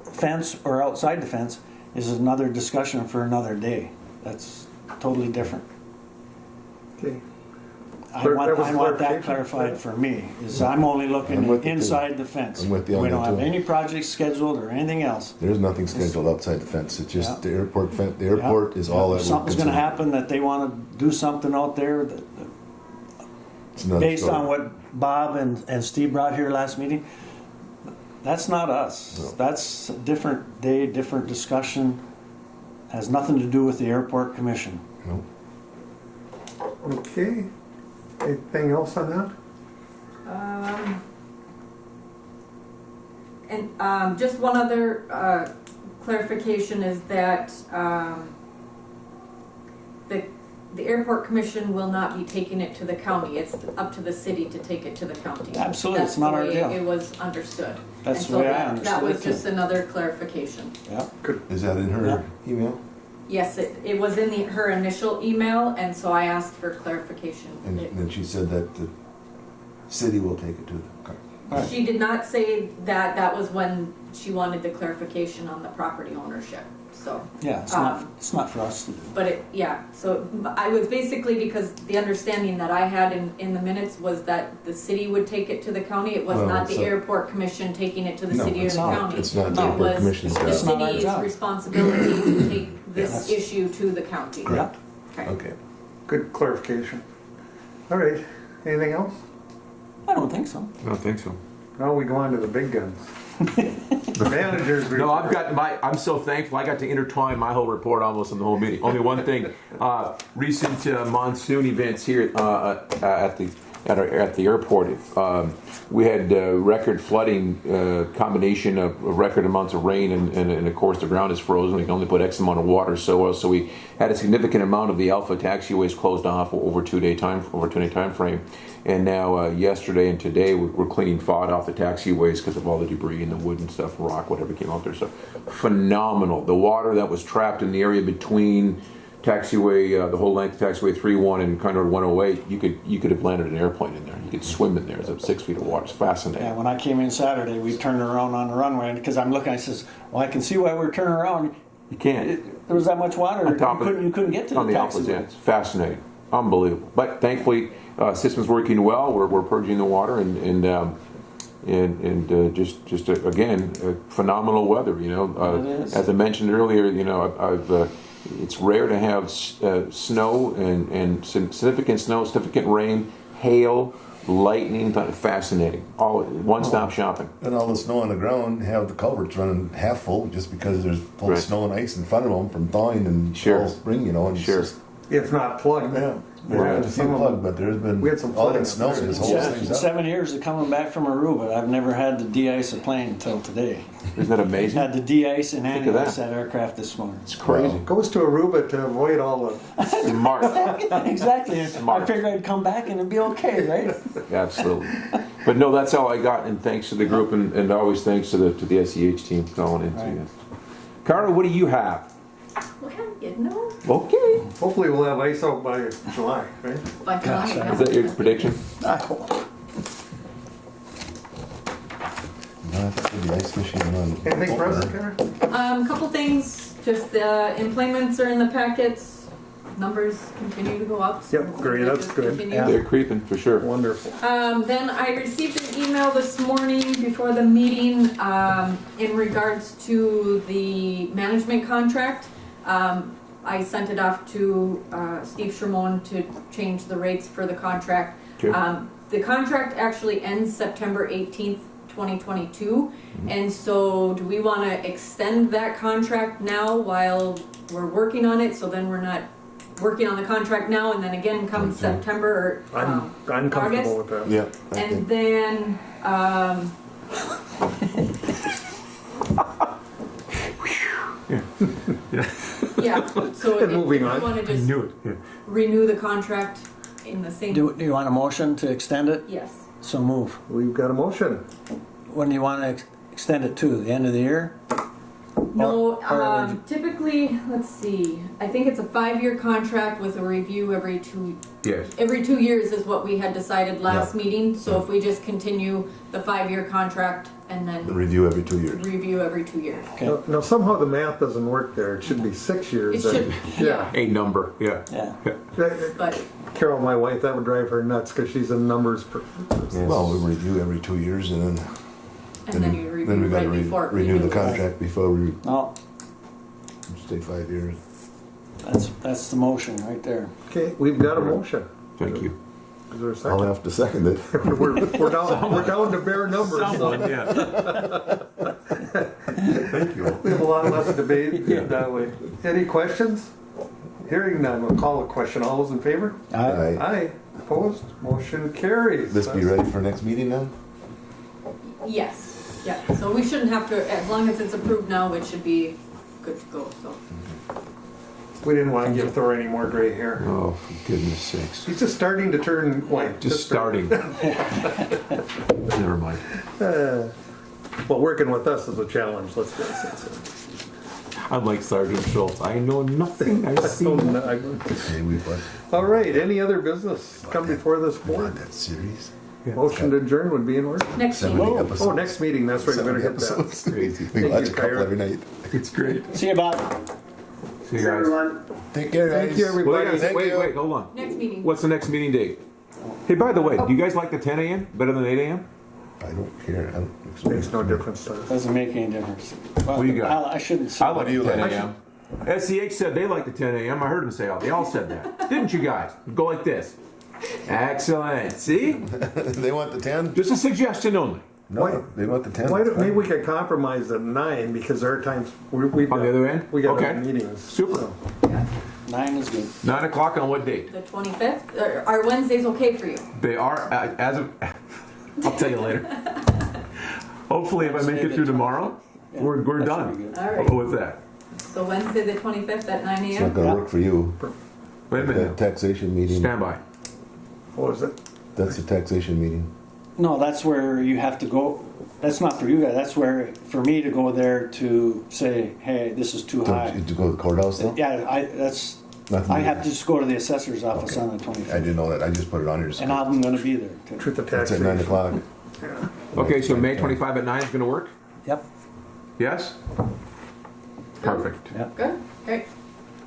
Speaker 3: fence or outside the fence, is another discussion for another day. That's totally different.
Speaker 1: okay.
Speaker 3: I
Speaker 1: That
Speaker 3: want,
Speaker 1: was
Speaker 3: I want that
Speaker 1: clarification.
Speaker 3: clarified for me, is I'm only
Speaker 2: I'm
Speaker 3: looking
Speaker 2: with you, too.
Speaker 3: inside the fence.
Speaker 2: I'm with you on
Speaker 3: We
Speaker 2: that,
Speaker 3: don't have
Speaker 2: too.
Speaker 3: any projects scheduled or anything else.
Speaker 2: There's nothing scheduled outside the fence. It's just
Speaker 3: Yeah.
Speaker 2: the airport fence. The airport is all that
Speaker 3: If
Speaker 2: we're
Speaker 3: something's gonna
Speaker 2: concerned.
Speaker 3: happen, that they wanna do something out there,
Speaker 2: It's another
Speaker 3: based
Speaker 2: story.
Speaker 3: on what Bob and Steve brought here last meeting, that's not us.
Speaker 2: No.
Speaker 3: That's a different day, different discussion, has nothing to do with the airport commission.
Speaker 2: No.
Speaker 1: Okay. Anything else on that?
Speaker 5: And just one other clarification is that the airport commission will not be taking it to the county. It's up to the city to take it to the county.
Speaker 3: Absolutely, it's not our
Speaker 5: That's
Speaker 3: deal.
Speaker 5: the way it was understood.
Speaker 3: That's
Speaker 5: And
Speaker 3: the
Speaker 5: so
Speaker 3: way I
Speaker 5: that
Speaker 3: understood
Speaker 5: was
Speaker 3: it, too.
Speaker 5: just another clarification.
Speaker 3: Yeah.
Speaker 2: Is that in her email?
Speaker 5: Yes, it was in her initial email, and so I asked for clarification.
Speaker 2: And then she said that the city will take it to the.
Speaker 3: Right.
Speaker 5: She did not say that. That was when she wanted the clarification on the property ownership. So,
Speaker 3: Yeah, it's not for us to do.
Speaker 5: but so I was basically, because the understanding that I had in the minutes was that the city would take it to the county. It was
Speaker 2: Well,
Speaker 5: not
Speaker 2: it's
Speaker 5: the
Speaker 2: a-
Speaker 5: airport commission taking it to the
Speaker 2: No,
Speaker 5: city or
Speaker 2: it's
Speaker 5: the
Speaker 3: not.
Speaker 5: county.
Speaker 2: It's not the
Speaker 5: It
Speaker 2: airport
Speaker 5: was
Speaker 2: commission's
Speaker 5: the
Speaker 2: job.
Speaker 3: It's not our
Speaker 5: city's
Speaker 3: job.
Speaker 5: responsibility to take this
Speaker 3: Yes.
Speaker 5: issue to the county.
Speaker 3: Correct.
Speaker 2: Okay.
Speaker 1: Good clarification. All right. Anything else?
Speaker 3: I don't think so.
Speaker 4: I don't think so.
Speaker 1: Now we go on to the big guns. The managers.
Speaker 4: No,
Speaker 1: report.
Speaker 4: I've got I'm so thankful. I got to intertwine my whole report almost in the whole meeting. Only one thing: recent monsoon events here at the airport. We had record flooding, combination of record amounts of rain, and of course the ground is frozen. We can only put X amount of water. So we had a significant amount of the Alpha taxiways closed off over 2 day time frame. And now yesterday and today we're cleaning FOD off the taxiways because of all the debris and the wood and stuff, rock, whatever came out there. So phenomenal. The water that was trapped in the area between taxiway, the whole length of taxiway 3-1 and kind of 108, you could have landed an airplane in there. You could swim in there. It's up 6 feet of water. It's fascinating.
Speaker 3: Yeah, when I came in Saturday, we turned around on the runway, because I'm looking, I says, well, I can see why we're turning around.
Speaker 4: You can't.
Speaker 3: There was that much water,
Speaker 4: On top of it.
Speaker 3: you couldn't get to the
Speaker 4: On the Alphas, yeah.
Speaker 3: taxiway.
Speaker 4: It's fascinating. Unbelievable. But thankfully, system's working well. We're purging the water and just again, phenomenal weather. You know,
Speaker 3: It is.
Speaker 4: as I mentioned earlier, you know, I've it's rare to have snow and significant snow, significant rain, hail, lightning. Fascinating. All one-stop shopping.
Speaker 2: And all the snow on the ground have the culverts running half full just because there's full
Speaker 4: Right.
Speaker 2: of snow and ice in front of them from thawing and
Speaker 4: Sure.
Speaker 2: all spring, you know. And it's
Speaker 4: Sure.
Speaker 2: just-
Speaker 1: If not plugged.
Speaker 2: yeah.
Speaker 1: Yeah.
Speaker 2: We're going to see a plug, but there's been
Speaker 1: We had some
Speaker 2: all
Speaker 1: flooding
Speaker 2: that snow
Speaker 1: up there.
Speaker 2: just holds
Speaker 3: Yeah,
Speaker 2: things up.
Speaker 3: 7 years of coming back from Aruba, I've never had to de-ice a plane until today.
Speaker 4: Isn't that amazing?
Speaker 3: Had to de-ice and
Speaker 4: Think of
Speaker 3: anti-ice
Speaker 4: that.
Speaker 3: that aircraft this morning.
Speaker 4: It's crazy.
Speaker 1: Goes to Aruba to avoid all the.
Speaker 4: Smart.
Speaker 3: Exactly. I
Speaker 4: Smart.
Speaker 3: figured I'd come back and it'd be okay, right?
Speaker 4: Absolutely. But no, that's all I got, and thanks to the group, and always thanks to the SEH team calling in.
Speaker 3: Right.
Speaker 4: Carter, what do you have?
Speaker 5: Well, you know,
Speaker 4: Okay.
Speaker 1: Hopefully we'll have ice out by July, right?
Speaker 5: but
Speaker 3: Gosh,
Speaker 4: Is that your prediction?
Speaker 3: I hope.
Speaker 2: No, I think the ice machine on.
Speaker 1: Anything for us, Karen?
Speaker 5: couple things. Just the employments are in the packets. Numbers continue to go up. So
Speaker 1: Yep, great,
Speaker 5: that
Speaker 1: that's
Speaker 5: just
Speaker 1: good.
Speaker 5: continues.
Speaker 3: Yeah.
Speaker 4: They're creeping for sure.
Speaker 1: Wonderful.
Speaker 5: Then I received an email this morning before the meeting in regards to the management contract. I sent it off to Steve Shermone to change the rates for the contract.
Speaker 4: Okay.
Speaker 5: The contract actually ends September 18th, 2022. And so do we want to extend that contract now while we're working on it? So then we're not working on the contract now and then again come September or
Speaker 1: I'm comfortable
Speaker 5: August.
Speaker 1: with that.
Speaker 2: Yeah. I
Speaker 5: And
Speaker 2: think.
Speaker 5: then, yeah, so if
Speaker 1: Moving
Speaker 5: you
Speaker 1: on.
Speaker 5: want to just renew the contract in the same,
Speaker 3: Do you want a motion to extend it?
Speaker 5: yes.
Speaker 3: So move.
Speaker 1: We've got a motion.
Speaker 3: When do you want to extend it to? The end of the year?
Speaker 5: No,
Speaker 3: Or would you-
Speaker 5: typically, let's see, I think it's a 5-year contract with a review every 2
Speaker 4: Yes.
Speaker 5: every 2 years is what we had decided last
Speaker 2: Yeah.
Speaker 5: meeting. So if we just continue the 5-year contract and
Speaker 2: The
Speaker 5: then
Speaker 2: review every 2 years.
Speaker 5: review every 2 years.
Speaker 3: Okay.
Speaker 1: Now, somehow the math doesn't work there. It should be 6 years.
Speaker 5: It should, yeah,
Speaker 4: A number, yeah.
Speaker 3: Yeah.
Speaker 5: but
Speaker 1: Carol, my wife, that would drive her nuts because she's in numbers.
Speaker 2: Well, we review every 2 years and then.
Speaker 5: and then you
Speaker 2: Then
Speaker 5: review
Speaker 2: we gotta
Speaker 5: right before it
Speaker 2: renew the
Speaker 5: renews.
Speaker 2: contract before we
Speaker 3: No,
Speaker 2: stay 5 years.
Speaker 3: that's the motion right there.
Speaker 1: Okay, we've got a motion.
Speaker 4: Thank you.
Speaker 1: Is there a
Speaker 2: I'll
Speaker 1: second?
Speaker 2: have to second it.
Speaker 1: We're down to bare numbers. So
Speaker 4: Someone, yeah.
Speaker 2: Thank you.
Speaker 1: we have a lot less debate that way. Any questions? Hearing none, we'll call a question. All those in favor?
Speaker 2: Aye.
Speaker 1: Aye. Opposed? Motion carries.
Speaker 2: This be ready for next meeting then?
Speaker 5: Yes, yeah, so we shouldn't have to, as long as it's approved now, it should be good to go, so.
Speaker 1: We didn't want to give Thor any more gray hair.
Speaker 4: Oh, for goodness sakes.
Speaker 1: He's just starting to turn white.
Speaker 4: Just starting. Never mind.
Speaker 1: Well, working with us is a challenge, let's face it.
Speaker 4: I'm like Sergeant Schultz. I know nothing. I see
Speaker 1: So,
Speaker 4: nothing.
Speaker 2: Okay, we what?
Speaker 1: all right, any other business come before this
Speaker 2: We
Speaker 1: board?
Speaker 2: want that series?
Speaker 1: Motion to adjourn would be in order.
Speaker 5: Next
Speaker 2: 70
Speaker 5: meeting,
Speaker 2: episodes.
Speaker 1: Oh, next meeting, that's right, we better
Speaker 2: 70
Speaker 1: hit that.
Speaker 2: episodes.
Speaker 4: Crazy.
Speaker 2: We
Speaker 1: Thank
Speaker 2: watch
Speaker 1: you,
Speaker 2: a couple
Speaker 1: Kyra.
Speaker 2: every night.
Speaker 4: It's great.
Speaker 3: See you, Bob.
Speaker 4: See you
Speaker 6: Thanks,
Speaker 4: guys.
Speaker 6: everyone.
Speaker 2: Take care, guys.
Speaker 1: Thank you, everybody.
Speaker 4: Wait,
Speaker 2: Thank
Speaker 4: wait,
Speaker 2: you.
Speaker 4: wait, hold on.
Speaker 5: next meeting.
Speaker 4: What's the next meeting date? Hey, by the way, do you guys like the 10 a.m. better than 8 a.m.?
Speaker 2: I don't care. I don't think so.
Speaker 1: Makes no difference to us.
Speaker 3: Doesn't make any difference. Well,
Speaker 4: What do you got?
Speaker 3: I shouldn't say.
Speaker 4: I like
Speaker 2: do you
Speaker 4: the 10
Speaker 2: like?
Speaker 4: a.m. SCH said they like the 10 a.m. I heard them say they all said that. Didn't you guys? Go like this. Excellent. See?
Speaker 2: They want the 10?
Speaker 4: Just a suggestion only.
Speaker 2: No,
Speaker 1: Why-
Speaker 2: they want the 10.
Speaker 1: Why don't, maybe we could compromise at 9 because there are times we've
Speaker 4: On the other end?
Speaker 1: we got
Speaker 4: Okay.
Speaker 1: other meetings.
Speaker 4: Super.
Speaker 1: So,
Speaker 3: 9 is good.
Speaker 4: 9 o'clock on what date?
Speaker 5: The 25th, are Wednesdays okay for you?
Speaker 4: They are, as of, I'll tell you later. Hopefully, if I make it through tomorrow, we're
Speaker 3: That should be
Speaker 4: done
Speaker 3: good.
Speaker 5: All right,
Speaker 4: with that.
Speaker 5: so Wednesday, the 25th at 9
Speaker 2: It's not
Speaker 5: a.m.
Speaker 2: gonna work for you.
Speaker 4: Wait a
Speaker 2: That
Speaker 4: minute.
Speaker 2: taxation meeting.
Speaker 4: Stand by.
Speaker 1: what was it?
Speaker 2: That's the taxation meeting.
Speaker 3: No, that's where you have to go. That's not for you guys. That's where, for me to go there to say, hey, this is too
Speaker 2: Don't you
Speaker 3: high.
Speaker 2: have to go to the courthouse though?
Speaker 3: Yeah, that's,
Speaker 2: Nothing
Speaker 3: I
Speaker 2: to-
Speaker 3: have to just go to the assessor's office
Speaker 2: Okay.
Speaker 3: on the
Speaker 2: I
Speaker 3: 25th.
Speaker 2: didn't know that. I just put it on here.
Speaker 3: And I'm gonna be there too.
Speaker 1: Truth of
Speaker 2: It's at
Speaker 1: taxation.
Speaker 2: 9 o'clock.
Speaker 4: Okay, so May 25 at 9 is going to work?
Speaker 3: Yep.
Speaker 4: Yes? Perfect.
Speaker 5: Good, great.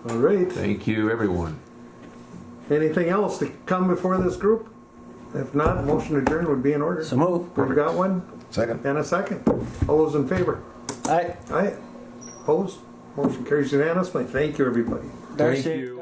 Speaker 1: All right.
Speaker 4: Thank you, everyone.
Speaker 1: Anything else to come before this group? If not, motion adjourned would be in order.
Speaker 3: So move.
Speaker 1: We've got one
Speaker 2: Second.
Speaker 1: and a second. All those in favor?
Speaker 3: Aye.
Speaker 1: Aye. Opposed? Motion carries unanimously. Thank you, everybody.
Speaker 4: Thank
Speaker 3: Darcy.
Speaker 4: you.